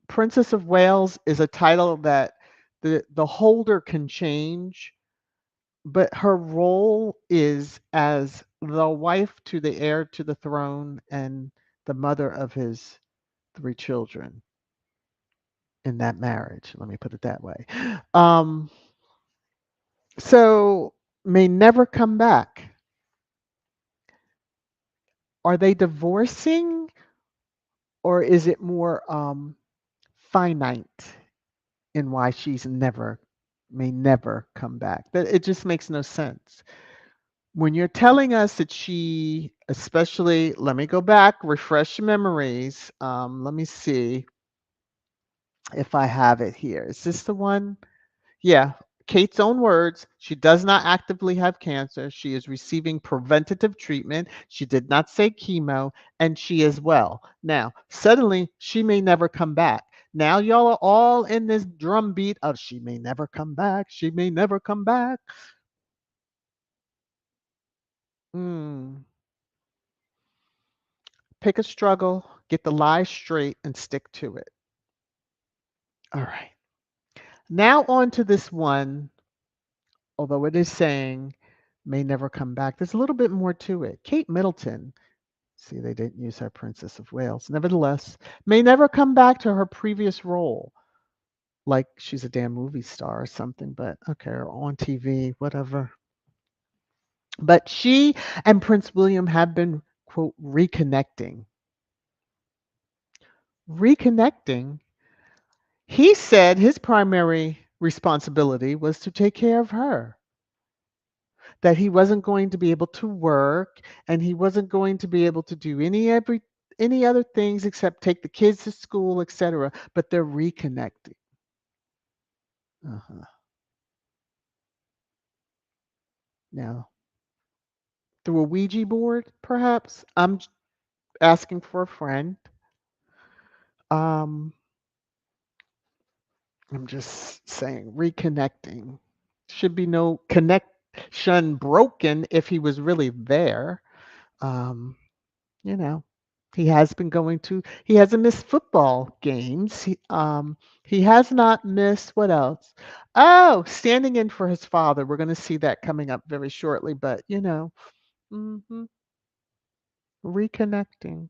Princess of Wales is a title that the holder can change, but her role is as the wife to the heir to the throne and the mother of his 3 children in that marriage. Let me put it that way. Um, so may never come back. Are they divorcing, or is it more finite in why she's may never come back? That it just makes no sense. When you're telling us that she, especially, let me go back, refresh memories. Let me see if I have it here. Is this the one? Yeah. Kate's own words, she does not actively have cancer. She is receiving preventative treatment. She did not say chemo, and she is well. Now, suddenly, she may never come back. Now, y'all are all in this drumbeat of she may never come back. She may never come back. Mm. Pick a struggle, get the lie straight, and stick to it. All right. Now, on to this one, although it is saying may never come back. There's a little bit more to it. Kate Middleton, see, they didn't use her Princess of Wales, nevertheless, may never come back to her previous role. Like she's a damn movie star or something, but okay, or on TV, whatever. But she and Prince William have been, quote, reconnecting. Reconnecting. He said his primary responsibility was to take care of her, that he wasn't going to be able to work and he wasn't going to be able to do any other things except take the kids to school, etc. But they're reconnecting. Uh-huh. Now, through a Ouija board, perhaps. Asking for a friend. Um, I'm just saying, reconnecting. Should be no connection broken if he was really there. Um, you know, he hasn't missed football games. He has not missed what else? Oh, standing in for his father. We're going to see that coming up very shortly, but mhm, reconnecting.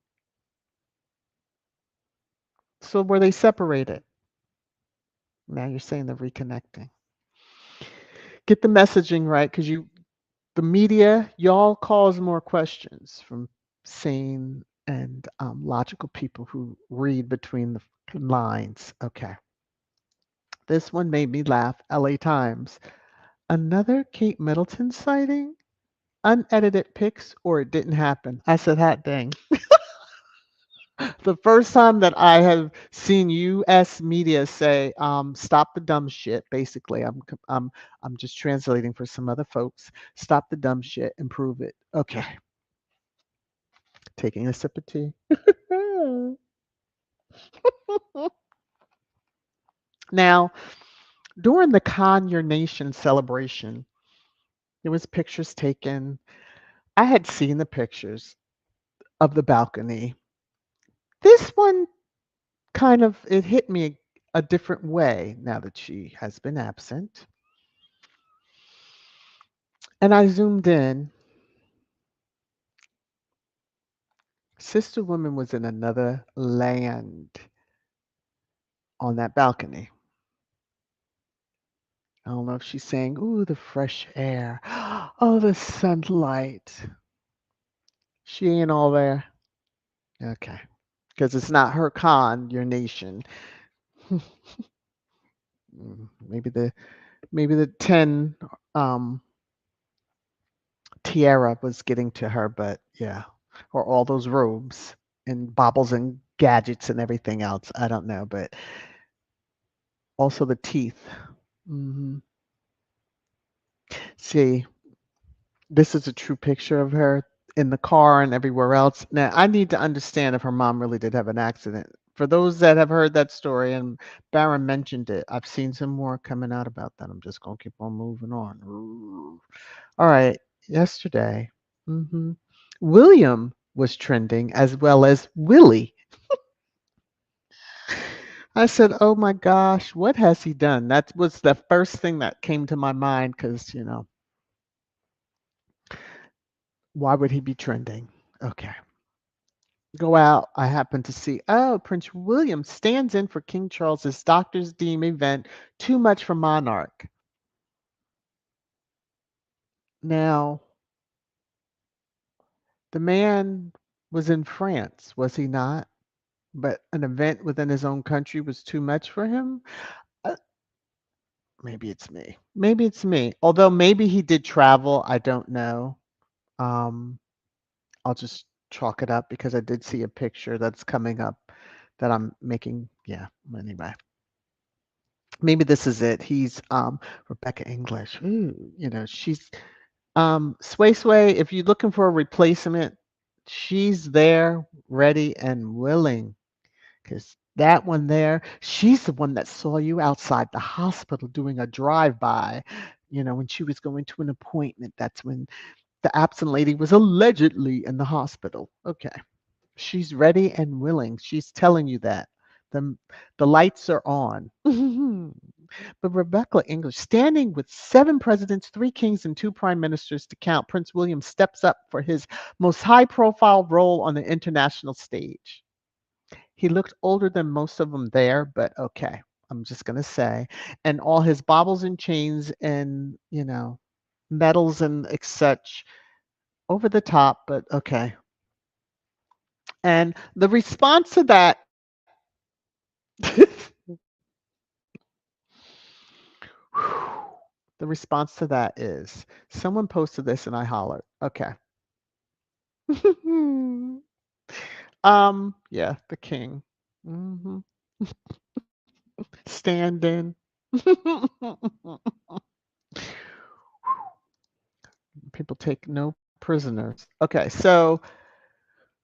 So were they separated? Now you're saying they're reconnecting. Get the messaging right because the media, y'all cause more questions from sane and logical people who read between the lines. Okay. This one made me laugh. LA Times. Another Kate Middleton sighting? Unedited pics or it didn't happen. I said, hot dang. The first time that I have seen US media say, stop the dumb shit, basically, I'm just translating for some other folks. Stop the dumb shit and prove it. Okay. Taking a sip of tea. Now, during the Con Your Nation celebration, there was pictures taken. I had seen the pictures of the balcony. This one kind of it hit me a different way now that she has been absent. And I zoomed in. Sister Woman was in another land on that balcony. I don't know if she's saying, ooh, the fresh air. Oh, the sunlight. She ain't all there. Okay. Because it's not her con, your nation. Maybe the 10 tiara was getting to her, but yeah. Or all those robes and baubles and gadgets and everything else. I don't know, but also the teeth. Hmm. See, this is a true picture of her in the car and everywhere else. Now, I need to understand if her mom really did have an accident. For those that have heard that story, and Barron mentioned it, I've seen some more coming out about that. I'm just going to keep on moving on. Ooh. All right. Yesterday, hmm William was trending as well as Willie. I said, oh my gosh, what has he done? That was the first thing that came to my mind because, why would he be trending? Okay. Go out. I happen to see, oh, Prince William stands in for King Charles's Doctor's Deem event. Too much for Monarch. Now, the man was in France, was he not? But an event within his own country was too much for him? Uh, Maybe it's me. Maybe it's me. Although maybe he did travel. I don't know. Um, I'll just chalk it up because I did see a picture that's coming up that I'm making. Yeah, anyway. Maybe this is it. He's Rebecca English. Ooh, she's Sway Sway, if you're looking for a replacement, she's there, ready and willing. Because that one there, she's the one that saw you outside the hospital doing a drive-by. When she was going to an appointment, that's when the absent lady was allegedly in the hospital. Okay. She's ready and willing. She's telling you that. The, the lights are on. But Rebecca English, standing with 7 presidents, 3 kings, and 2 prime ministers to count, Prince William steps up for his most high profile role on the international stage. He looked older than most of them there, but okay, I'm just going to say. And all his baubles and chains and, medals and such over the top, but okay. And the response to that, the response to that is someone posted this and I hollered. Okay. Yeah, the king. hmm Standing. People take no prisoners. Okay, so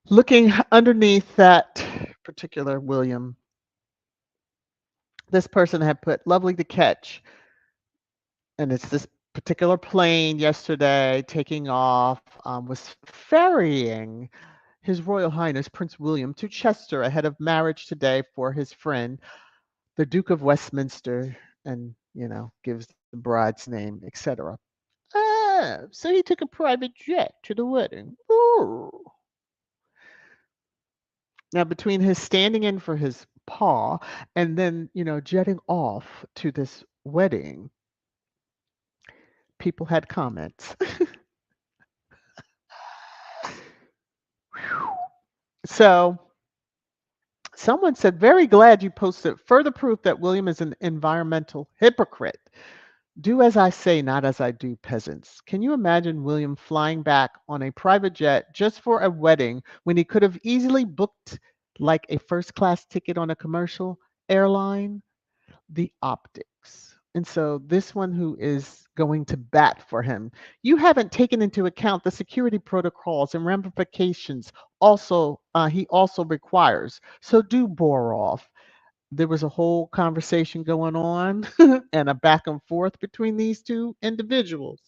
looking underneath that particular William, this person had put lovely to catch, and it's this particular plane yesterday taking off, was ferrying His Royal Highness Prince William to Chester ahead of marriage today for his friend, the Duke of Westminster, and, gives the bride's name, etc. Ah, so he took a private jet to the wedding. Ooh. Now, between his standing in for his paw and then, jetting off to this wedding, people had comments. So, someone said, very glad you posted further proof that William is an environmental hypocrite. Do as I say, not as I do, peasants. Can you imagine William flying back on a private jet just for a wedding when he could have easily booked like a first class ticket on a commercial airline? The optics. And so, this one who is going to bat for him, you haven't taken into account the security protocols and ramifications he also requires. So, do bore off. There was a whole conversation going on and a back and forth between these two individuals.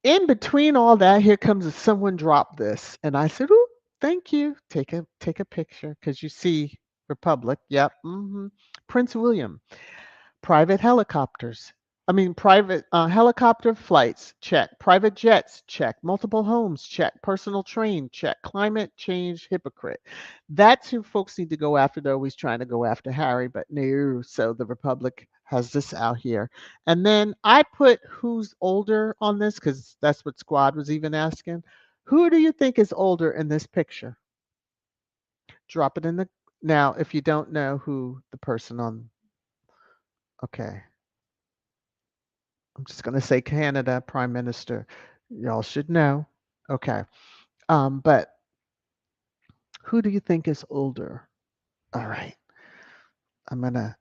In between all that, here comes someone dropped this, and I said, "Ooh, thank you. Take a picture because you see Republic. Yep. Prince William. Private helicopters. Private helicopter flights, check. Private jets, check. Multiple homes, check. Personal train, check. Climate change, hypocrite. That's who folks need to go after. They're always trying to go after Harry, but no. So the Republic has this out here. And then I put who's older on this because that's what Squad was even asking. Who do you think is older in this picture? Drop it in the. Now, if you don't know who the person on, okay. I'm just going to say Canada Prime Minister. Y'all should know. Okay. But who do you think is older? All right. I'm going to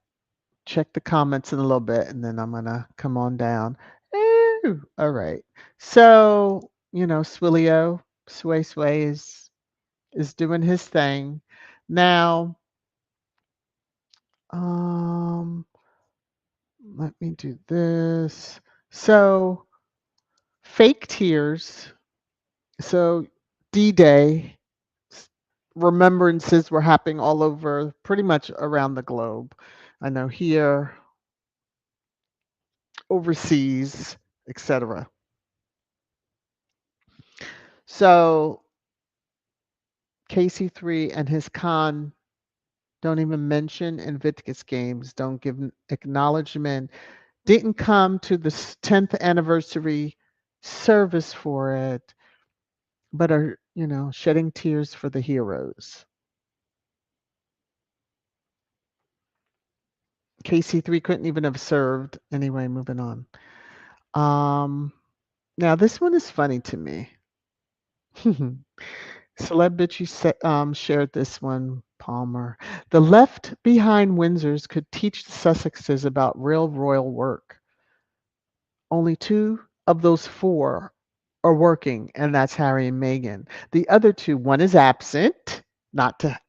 check the comments in a little bit and then I'm going to come on down. Ooh, all right. So, Swillio, Sway is doing his thing. Now, um, let me do this. So, fake tears. So, D-Day remembrances were happening all over, pretty much around the globe. I know here, overseas, etc. So KC3 and his con don't even mention Invictus Games, don't give acknowledgement, didn't come to the 10th anniversary service for it, but are, shedding tears for the heroes. KC3 couldn't even have served. Anyway, moving on. Um, Now this one is funny to me. Celebrity shared this one, Palmer. The left behind Windsors could teach the Sussexes about real royal work. Only two of those four are working, and that's Harry and Meghan. The other two, one is absent,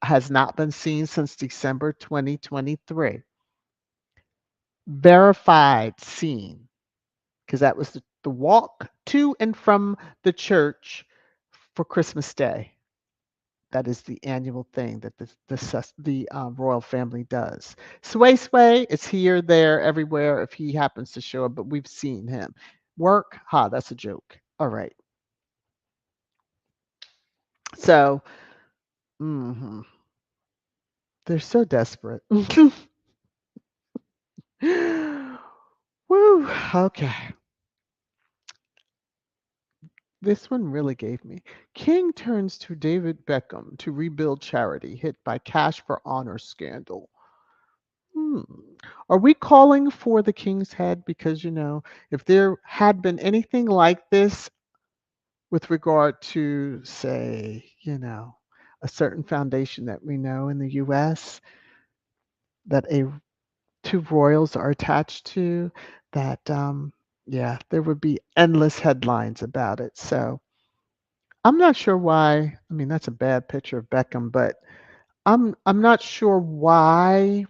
has not been seen since December 2023. Verified seen, because that was the walk to and from the church for Christmas Day. That is the annual thing that the royal family does. Sway Sway is here, there, everywhere if he happens to show up, but we've seen him. Work? Ha, that's a joke. All right. So, mhm, they're so desperate. Woo. Okay. This one really gave me. King turns to David Beckham to rebuild charity hit by cash for honor scandal. Hmm. Are we calling for the king's head? Because, if there had been anything like this with regard to, say, a certain foundation that we know in the US that two royals are attached to, that, yeah, there would be endless headlines about it. So I'm not sure why. I mean, that's a bad picture of Beckham, but I'm not sure why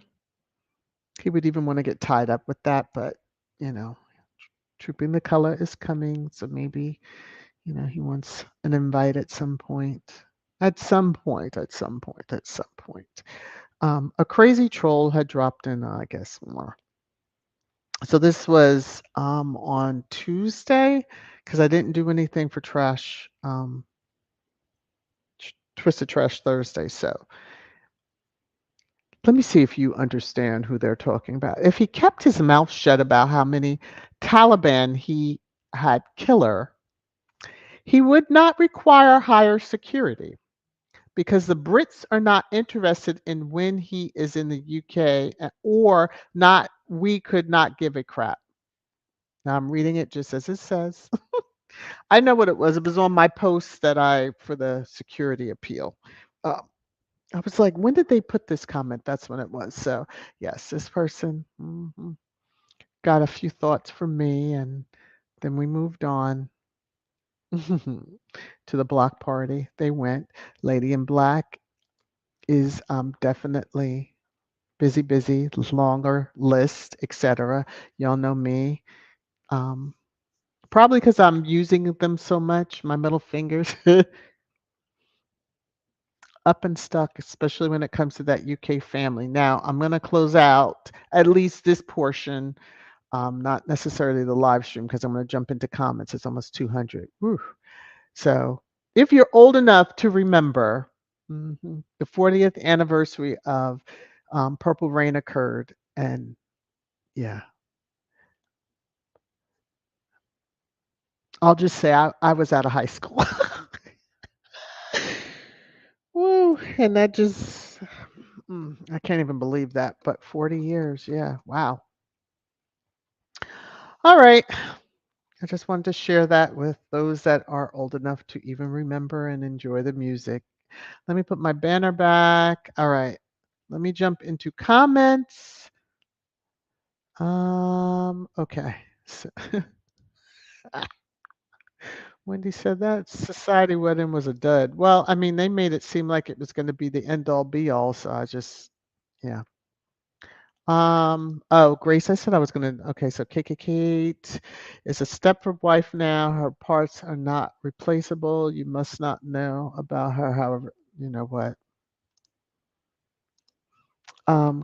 he would even want to get tied up with that. But you know, Trooping the Color is coming, so maybe he wants an invite at some point. At some point. At some point. At some point. A crazy troll had dropped in. I guess more. So this was on Tuesday because I didn't do anything for trash. Twisted Trash Thursday. So let me see if you understand who they're talking about. If he kept his mouth shut about how many Taliban he had killer, he would not require higher security because the Brits are not interested in when he is in the UK or not. We could not give a crap. Now I'm reading it just as it says. I know what it was. It was on my post that for the security appeal. Uh, I was like, when did they put this comment? That's when it was. So, yes, this person got a few thoughts from me, and then we moved on to the block party. They went. Lady in Black is definitely busy, busy, longer list, etc. Y'all know me. Um, Probably because I'm using them so much, my middle fingers up and stuck, especially when it comes to that UK family. Now, I'm going to close out at least this portion, not necessarily the live stream, because I'm going to jump into comments. It's almost 200. Whew. So, if you're old enough to remember, the 40th anniversary of Purple Rain occurred, and yeah, I'll just say I was out of high school. Woo, and that just, I can't even believe that, but 40 years, yeah, wow. All right. I just wanted to share that with those that are old enough to even remember and enjoy the music. Let me put my banner back. All right. Let me jump into comments. Okay. So, Wendy said that society wedding was a dud. Well, I mean, they made it seem like it was going to be the end all be all. So I just, yeah. Oh, Grace, I said I was gonna. Okay, so KK Kate is a Stepford wife now. Her parts are not replaceable. You must not know about her. However, you know what?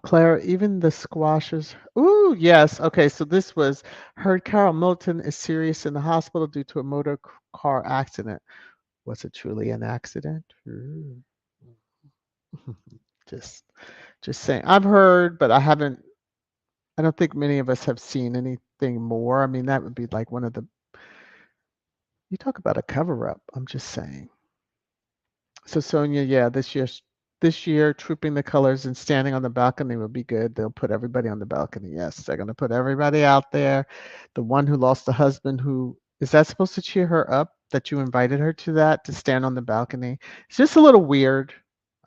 Clara, even the squashes. Ooh, yes. Okay, so this was heard Carol Milton is serious in the hospital due to a motor car accident. Was it truly an accident? Ooh. Just, just saying. I've heard, but I haven't. I don't think many of us have seen anything more. I mean, that would be like one of the. You talk about a cover up. I'm just saying. So Sonia, yeah, this year, Trooping the Colors and standing on the balcony would be good. They'll put everybody on the balcony. Yes, they're going to put everybody out there. The one who lost the husband, who Is that supposed to cheer her up that you invited her to that to stand on the balcony? It's just a little weird.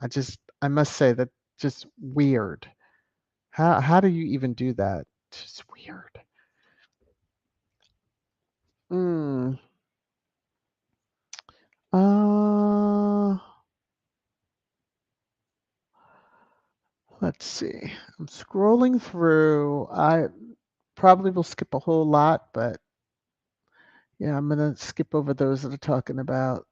I must say that just weird. How do you even do that? It's just weird. Mm. Uh, let's see. I'm scrolling through. I probably will skip a whole lot, but yeah, I'm gonna skip over those that are talking about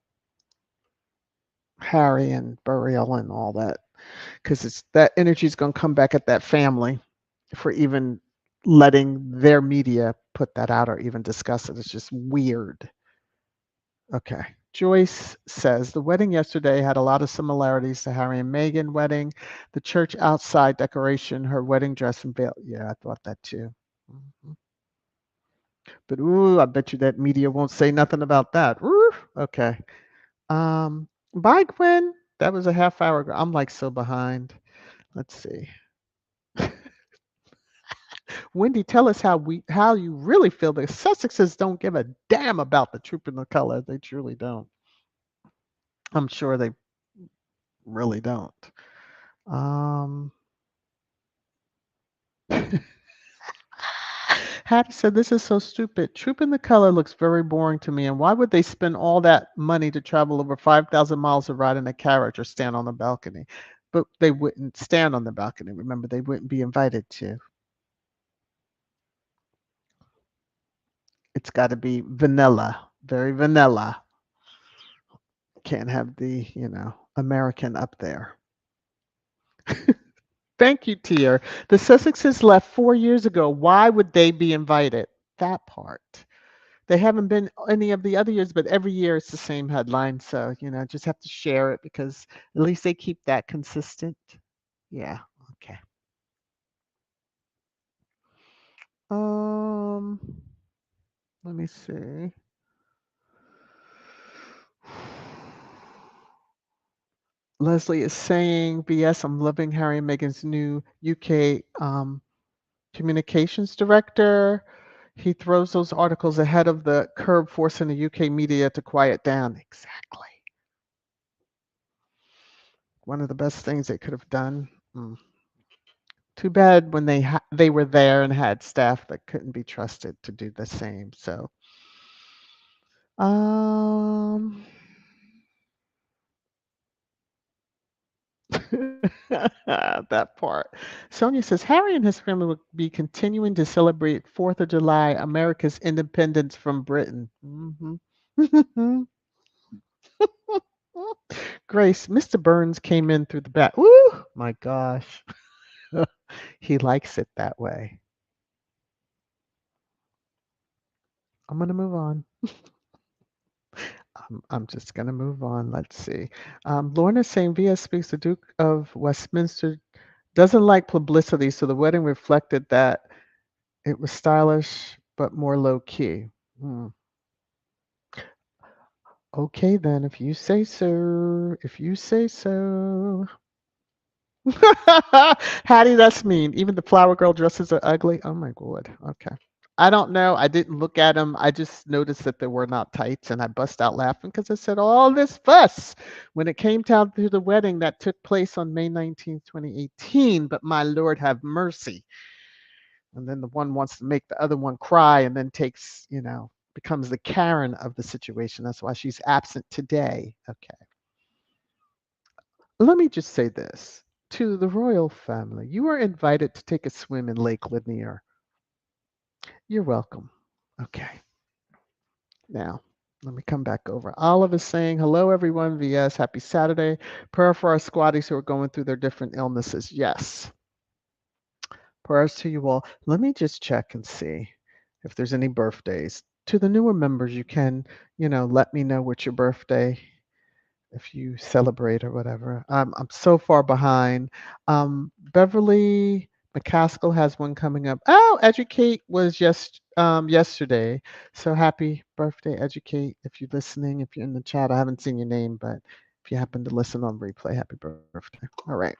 Harry and burial and all that because it's that energy is gonna come back at that family for even letting their media put that out or even discuss it. It's just weird. Okay. Joyce says the wedding yesterday had a lot of similarities to Harry and Meghan wedding. The church outside decoration, her wedding dress and veil. Yeah, I thought that too. Mhm. But ooh, I bet you that media won't say nothing about that. Ooh, okay. Bye, Gwen. That was a half hour ago. I'm like so behind. Let's see. Wendy, tell us how you really feel. The Sussexes don't give a damn about the troop and the color. They truly don't. I'm sure they really don't. Um, Hattie said, "This is so stupid. Troop in the Color looks very boring to me. And why would they spend all that money to travel over 5,000 miles to ride in a carriage or stand on the balcony? But they wouldn't stand on the balcony. Remember, they wouldn't be invited to. It's got to be vanilla, very vanilla. Can't have the, American up there." Thank you, Tier. The Sussexes left 4 years ago. Why would they be invited? That part. They haven't been any of the other years, but every year it's the same headline. So, just have to share it because at least they keep that consistent. Yeah. Okay. Um, Let me see. Leslie is saying, "BS, I'm loving Harry and Meghan's new UK communications director. He throws those articles ahead of the curve, forcing the UK media to quiet down." Exactly. One of the best things they could have done. Mm. Too bad when they were there and had staff that couldn't be trusted to do the same. So, um, that part. Sonia says Harry and his family will be continuing to celebrate 4th of July, America's independence from Britain. Grace, Mr. Burns came in through the back. Woo! My gosh. He likes it that way. I'm going to move on. I'm just going to move on. Let's see. Lorna saying VS speaks the Duke of Westminster doesn't like publicity, so the wedding reflected that it was stylish but more low key. Hmm. Okay, then, if you say so. If you say so. Hattie, that's mean. Even the flower girl dresses are ugly. Oh my god. Okay. I don't know. I didn't look at them. I just noticed that they were not tights, and I bust out laughing because I said all this fuss when it came down to the wedding that took place on May 19th, 2018. But my Lord have mercy. And then the one wants to make the other one cry and then takes, becomes the Karen of the situation. That's why she's absent today. Okay. Let me just say this to the royal family. You are invited to take a swim in Lake Lanier. You're welcome. Okay. Now, let me come back over. Olive is saying, "Hello, everyone. VS, happy Saturday. Prayer for our squaddies who are going through their different illnesses." Yes. Prayers to you all. Let me just check and see if there's any birthdays. To the newer members, you can, let me know what's your birthday if you celebrate or whatever. I'm so far behind. Beverly McCaskill has one coming up. Oh, Educate was just yesterday. So happy birthday, Educate. If you're listening, if you're in the chat, I haven't seen your name, but if you happen to listen on replay, happy birthday. All right.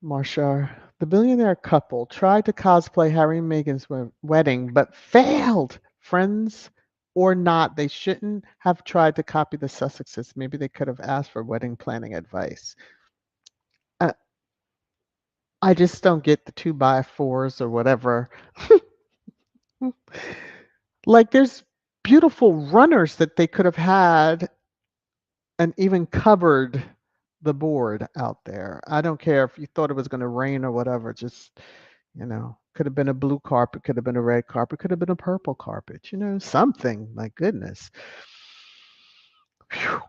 Marsha, The billionaire couple tried to cosplay Harry and Meghan's wedding, but failed. Friends or not, they shouldn't have tried to copy the Sussexes. Maybe they could have asked for wedding planning advice. Uh, I just don't get the 2x4s or whatever. Like, there's beautiful runners that they could have had and even covered the board out there. I don't care if you thought it was going to rain or whatever. Just, could have been a blue carpet, could have been a red carpet, could have been a purple carpet, something. My goodness. Phew.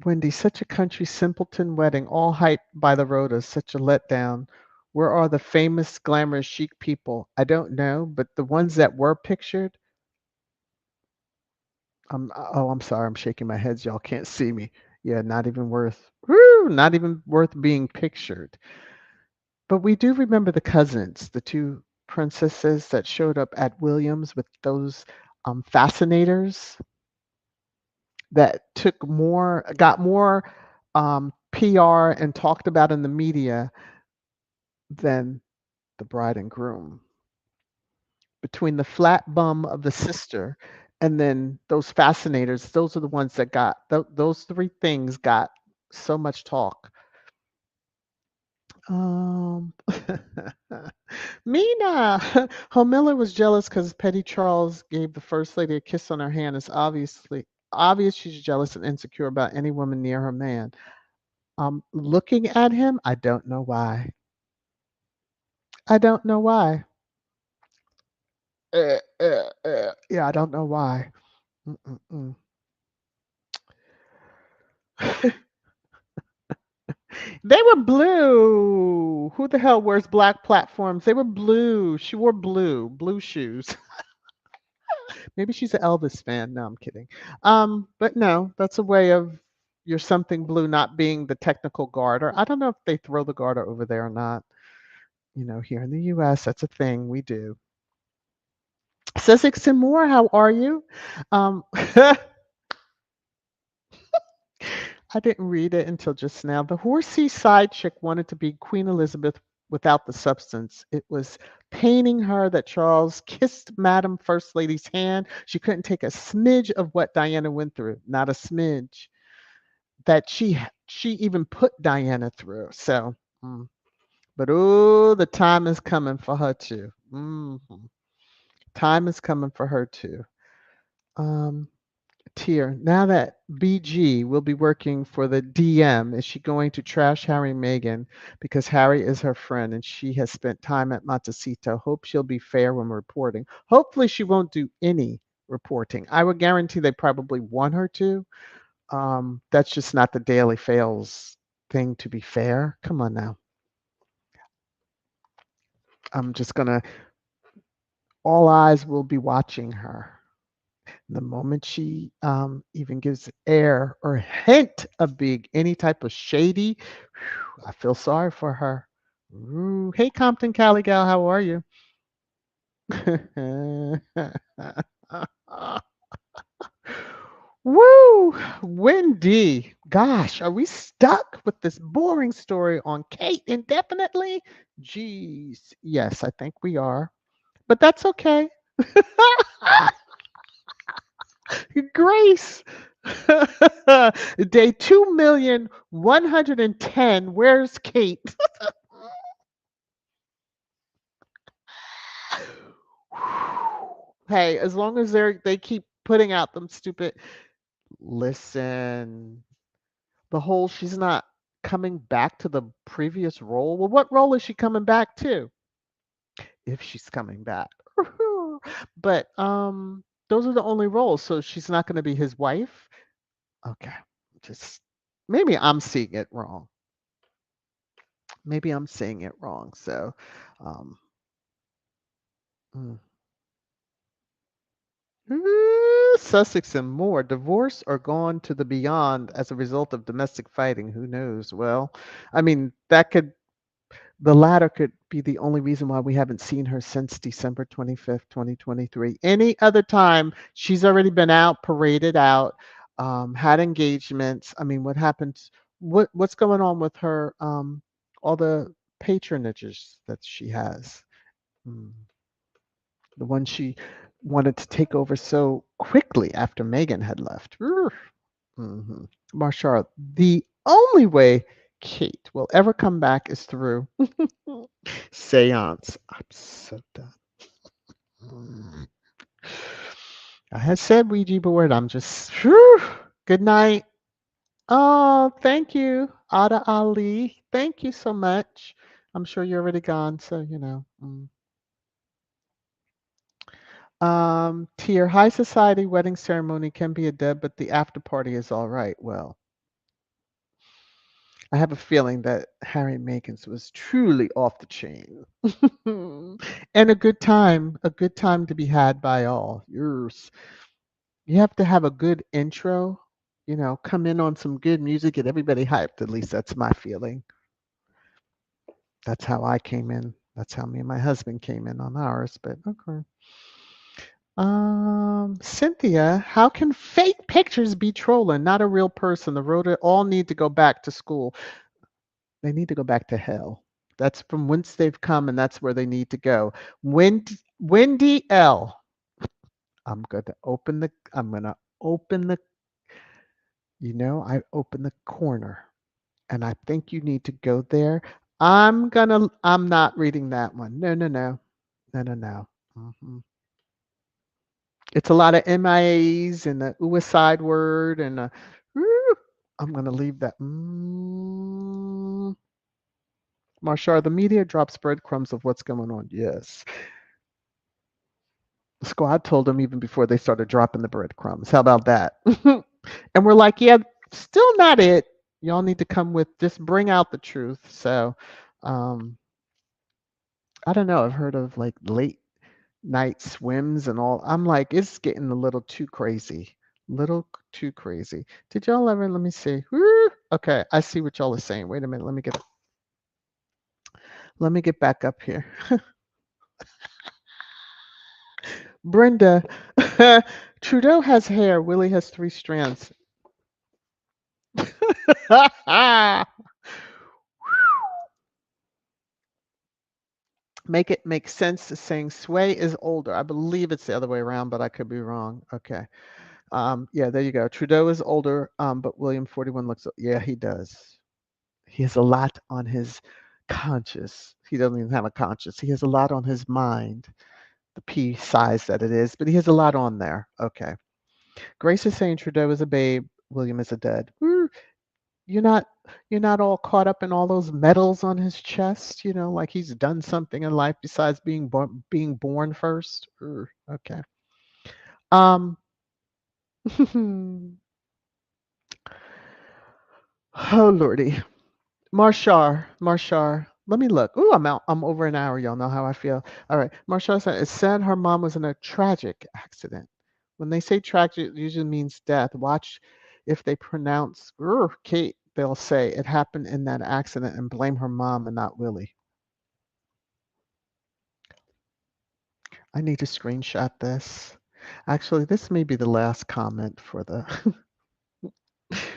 Wendy, such a country simpleton wedding, all hyped by the Rhodas, such a letdown. Where are the famous, glamorous, chic people? I don't know, but the ones that were pictured, I'm sorry, I'm shaking my head. Y'all can't see me. Yeah, not even worth being pictured. But we do remember the cousins, the two princesses that showed up at Williams with those fascinators that got more PR and talked about in the media than the bride and groom. Between the flat bum of the sister and then those fascinators, those are the ones that those three things got so much talk. Um, Mina, Homilla was jealous because Petty Charles gave the first lady a kiss on her hand. It's obvious she's jealous and insecure about any woman near her man. Looking at him, I don't know why. I don't know why. Yeah, I don't know why. Mm-mm-mm. They were blue. Who the hell wears black platforms? They were blue. She wore blue shoes. Maybe she's an Elvis fan. No, I'm kidding. But no, that's a way of your something blue not being the technical garter. I don't know if they throw the garter over there or not. Here in the US, that's a thing we do. Sussex and Moore, how are you? I didn't read it until just now. The horsey side chick wanted to be Queen Elizabeth without the substance. It was paining her that Charles kissed Madam First Lady's hand. She couldn't take a smidge of what Diana went through, not a smidge that she even put Diana through. So, but oh, the time is coming for her too. Time is coming for her too. Um, Tier, now that BG will be working for the DM, is she going to trash Harry and Meghan because Harry is her friend and she has spent time at Montecito? Hope she'll be fair when reporting. Hopefully, she won't do any reporting. I would guarantee they probably want her to. That's just not the Daily Fails thing, to be fair. Come on now. I'm just gonna, all eyes will be watching her. The moment she even gives air or hint of being any type of shady, I feel sorry for her. Ooh, hey, Compton Cali gal, how are you? Woo! Wendy. Gosh, are we stuck with this boring story on Kate indefinitely? Jeez. Yes, I think we are. But that's okay. Grace. Day 2,110,000. Where's Kate? Hey, as long as they keep putting out them stupid. Listen, the whole she's not coming back to the previous role. Well, what role is she coming back to? If she's coming back. But those are the only roles. So she's not going to be his wife. Okay. Just maybe I'm seeing it wrong. Maybe I'm seeing it wrong. So um mm. Sussex and Moore, divorce or gone to the beyond as a result of domestic fighting. Who knows? Well, I mean, the latter could be the only reason why we haven't seen her since December 25th, 2023. Any other time, she's already been out, paraded out, had engagements. I mean, what happens? What's going on with her? All the patronages that she has. Mm. The one she wanted to take over so quickly after Meghan had left. Mm-hmm. Marshall, the only way Kate will ever come back is through seance. I'm so done. Mm. I had said Ouija board. I'm just, whew. Good night. Oh, thank you, Ada Ali. Thank you so much. I'm sure you're already gone, so you know. To your high society wedding ceremony can be a dud, but the after party is all right. Well, I have a feeling that Harry and Meghan's was truly off the chain. And a good time to be had by all. Yes. You have to have a good intro, come in on some good music, get everybody hyped. At least that's my feeling. That's how I came in. That's how me and my husband came in on ours, but okay. Cynthia, how can fake pictures be trolling? Not a real person. The road all need to go back to school. They need to go back to hell. That's from whence they've come, and that's where they need to go. Wendy L. I'm gonna open the, I open the corner, and I think you need to go there. I'm not reading that one. No, no, no. No, no, no. It's a lot of MIAs and the suicide word and I'm going to leave that. Marshar, the media drops breadcrumbs of what's going on. Yes. The squad told them even before they started dropping the breadcrumbs. How about that? And we're like, yeah, still not it. Y'all need to come with, just bring out the truth. So, I don't know. I've heard of like late night swims and all. I'm like, it's getting a little too crazy. Little too crazy. Did y'all ever, let me see. Woo! Okay, I see what y'all are saying. Wait a minute, let me get back up here. Brenda, Trudeau has hair. Willie has 3 strands. Make it make sense to saying Sway is older. I believe it's the other way around, but I could be wrong. Okay. Yeah, there you go. Trudeau is older, but William 41 looks, yeah, he does. He has a lot on his conscious. He doesn't even have a conscious. He has a lot on his mind, the P size that it is, but he has a lot on there. Okay. Grace is saying Trudeau is a babe, William is a dud. You're not you're not all caught up in all those medals on his chest, like he's done something in life besides being born first. Okay. Um oh lordy. Marshar. Let me look. Ooh, I'm out. I'm over an hour. Y'all know how I feel. All right. Marshar said it's said her mom was in a tragic accident. When they say tragic, it usually means death. Watch if they pronounce Kate, they'll say it happened in that accident and blame her mom and not Willie. I need to screenshot this. Actually, this may be the last comment for the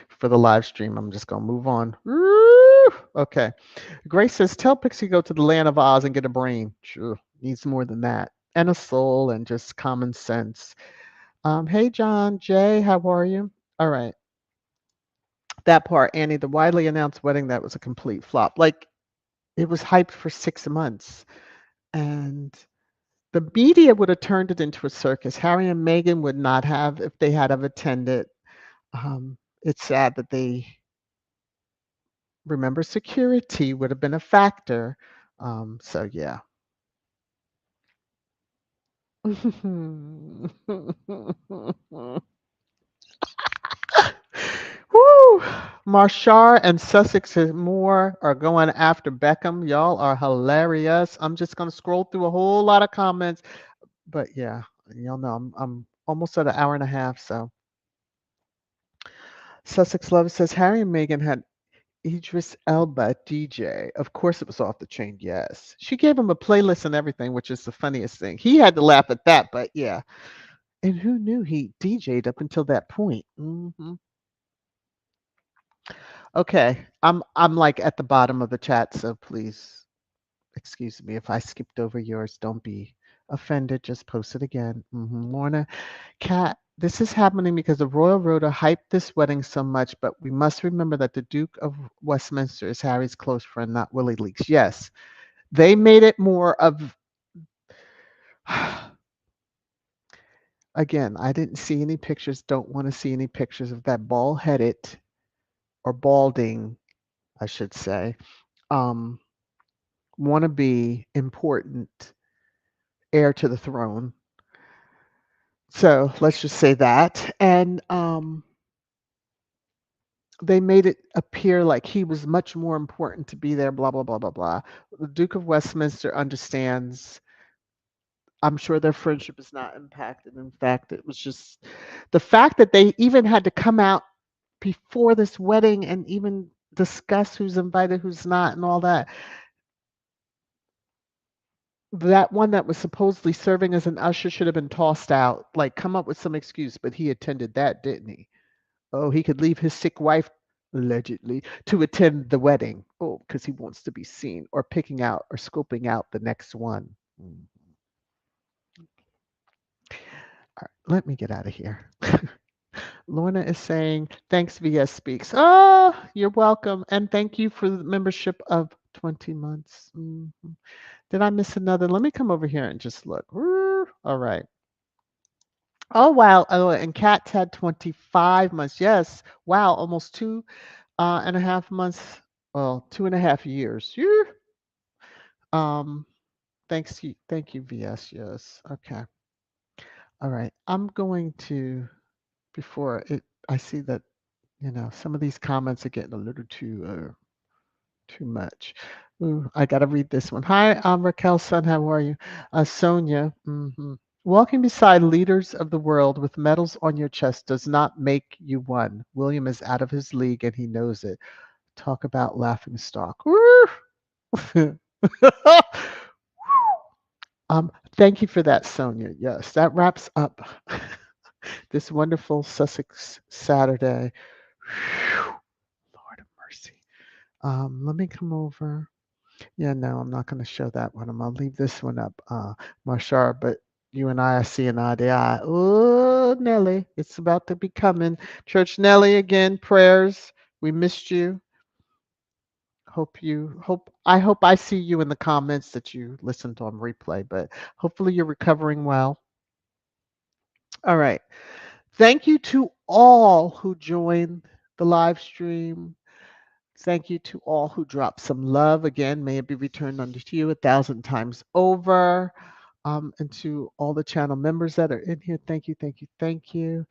for the live stream. I'm just gonna move on. Okay. Grace says, tell Pixie go to the land of Oz and get a brain. Sure, needs more than that. And a soul and just common sense. Hey, John, Jay, how are you? All right. That part, Annie, the widely announced wedding, that was a complete flop. Like, it was hyped for 6 months. And the media would have turned it into a circus. Harry and Meghan would not have if they had have attended. It's sad that they remember security would have been a factor. So, yeah. Woo! Marshar and Sussex and more are going after Beckham. Y'all are hilarious. I'm just going to scroll through a whole lot of comments. But yeah, y'all know I'm almost at an hour and a half. So Sussex Love says Harry and Meghan had Idris Elba DJ. Of course it was off the chain. Yes. She gave him a playlist and everything, which is the funniest thing. He had to laugh at that, but yeah. And who knew he DJ'd up until that point? Okay, I'm like at the bottom of the chat, so please. Excuse me if I skipped over yours. Don't be offended. Just post it again. Lorna, Kat, this is happening because the royal rota hyped this wedding so much, but we must remember that the Duke of Westminster is Harry's close friend, not Willie Leaks. Yes, they made it more of. Again, I didn't see any pictures. Don't want to see any pictures of that bald-headed or balding, I should say, um, want to be important heir to the throne. So let's just say that. And they made it appear like he was much more important to be there, blah, blah, blah, blah, blah. The Duke of Westminster understands. I'm sure their friendship is not impacted. In fact, it was just the fact that they even had to come out before this wedding and even discuss who's invited, who's not, and all that. That one that was supposedly serving as an usher should have been tossed out. Like, come up with some excuse, but he attended that, didn't he? Oh, he could leave his sick wife, allegedly, to attend the wedding. Oh, because he wants to be seen, or picking out or scoping out the next one. All right, let me get out of here. Lorna is saying, thanks, VS Speaks. Oh, you're welcome. And thank you for the membership of 20 months. Did I miss another? Let me come over here and just look. All right. Oh, wow. Oh, and Kat's had 25 months. Yes. Wow. Almost 2.5 months. Well, 2.5 years. Um, thank you, VS. Yes. Okay. All right. I'm going to, before it, I see that, some of these comments are getting a little too much. Ooh, I got to read this one. Hi, I'm Raquel's son. How are you? Sonia. Walking beside leaders of the world with medals on your chest does not make you one. William is out of his league and he knows it. Talk about laughing stock. Woo! Thank you for that, Sonia. Yes, that wraps up this wonderful Sussex Saturday. Whew, Lord of mercy. Let me come over. Yeah, no, I'm not going to show that one. I'm going to leave this one up, Marshar, but you and I are seeing eye to eye. Oh, Nellie, it's about to be coming. Church Nellie again, prayers. We missed you. I hope I see you in the comments that you listened on replay, but hopefully you're recovering well. All right. Thank you to all who joined the live stream. Thank you to all who dropped some love. Again, may it be returned unto you 1,000 times over. And to all the channel members that are in here, thank you, thank you, thank you.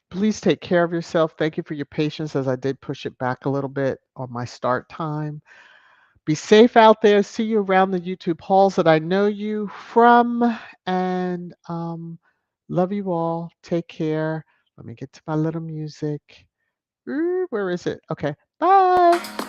Please take care of yourself. Thank you for your patience as I did push it back a little bit on my start time. Be safe out there. See you around the YouTube halls that I know you from. And love you all. Take care. Let me get to my little music. Where is it? Okay. Bye.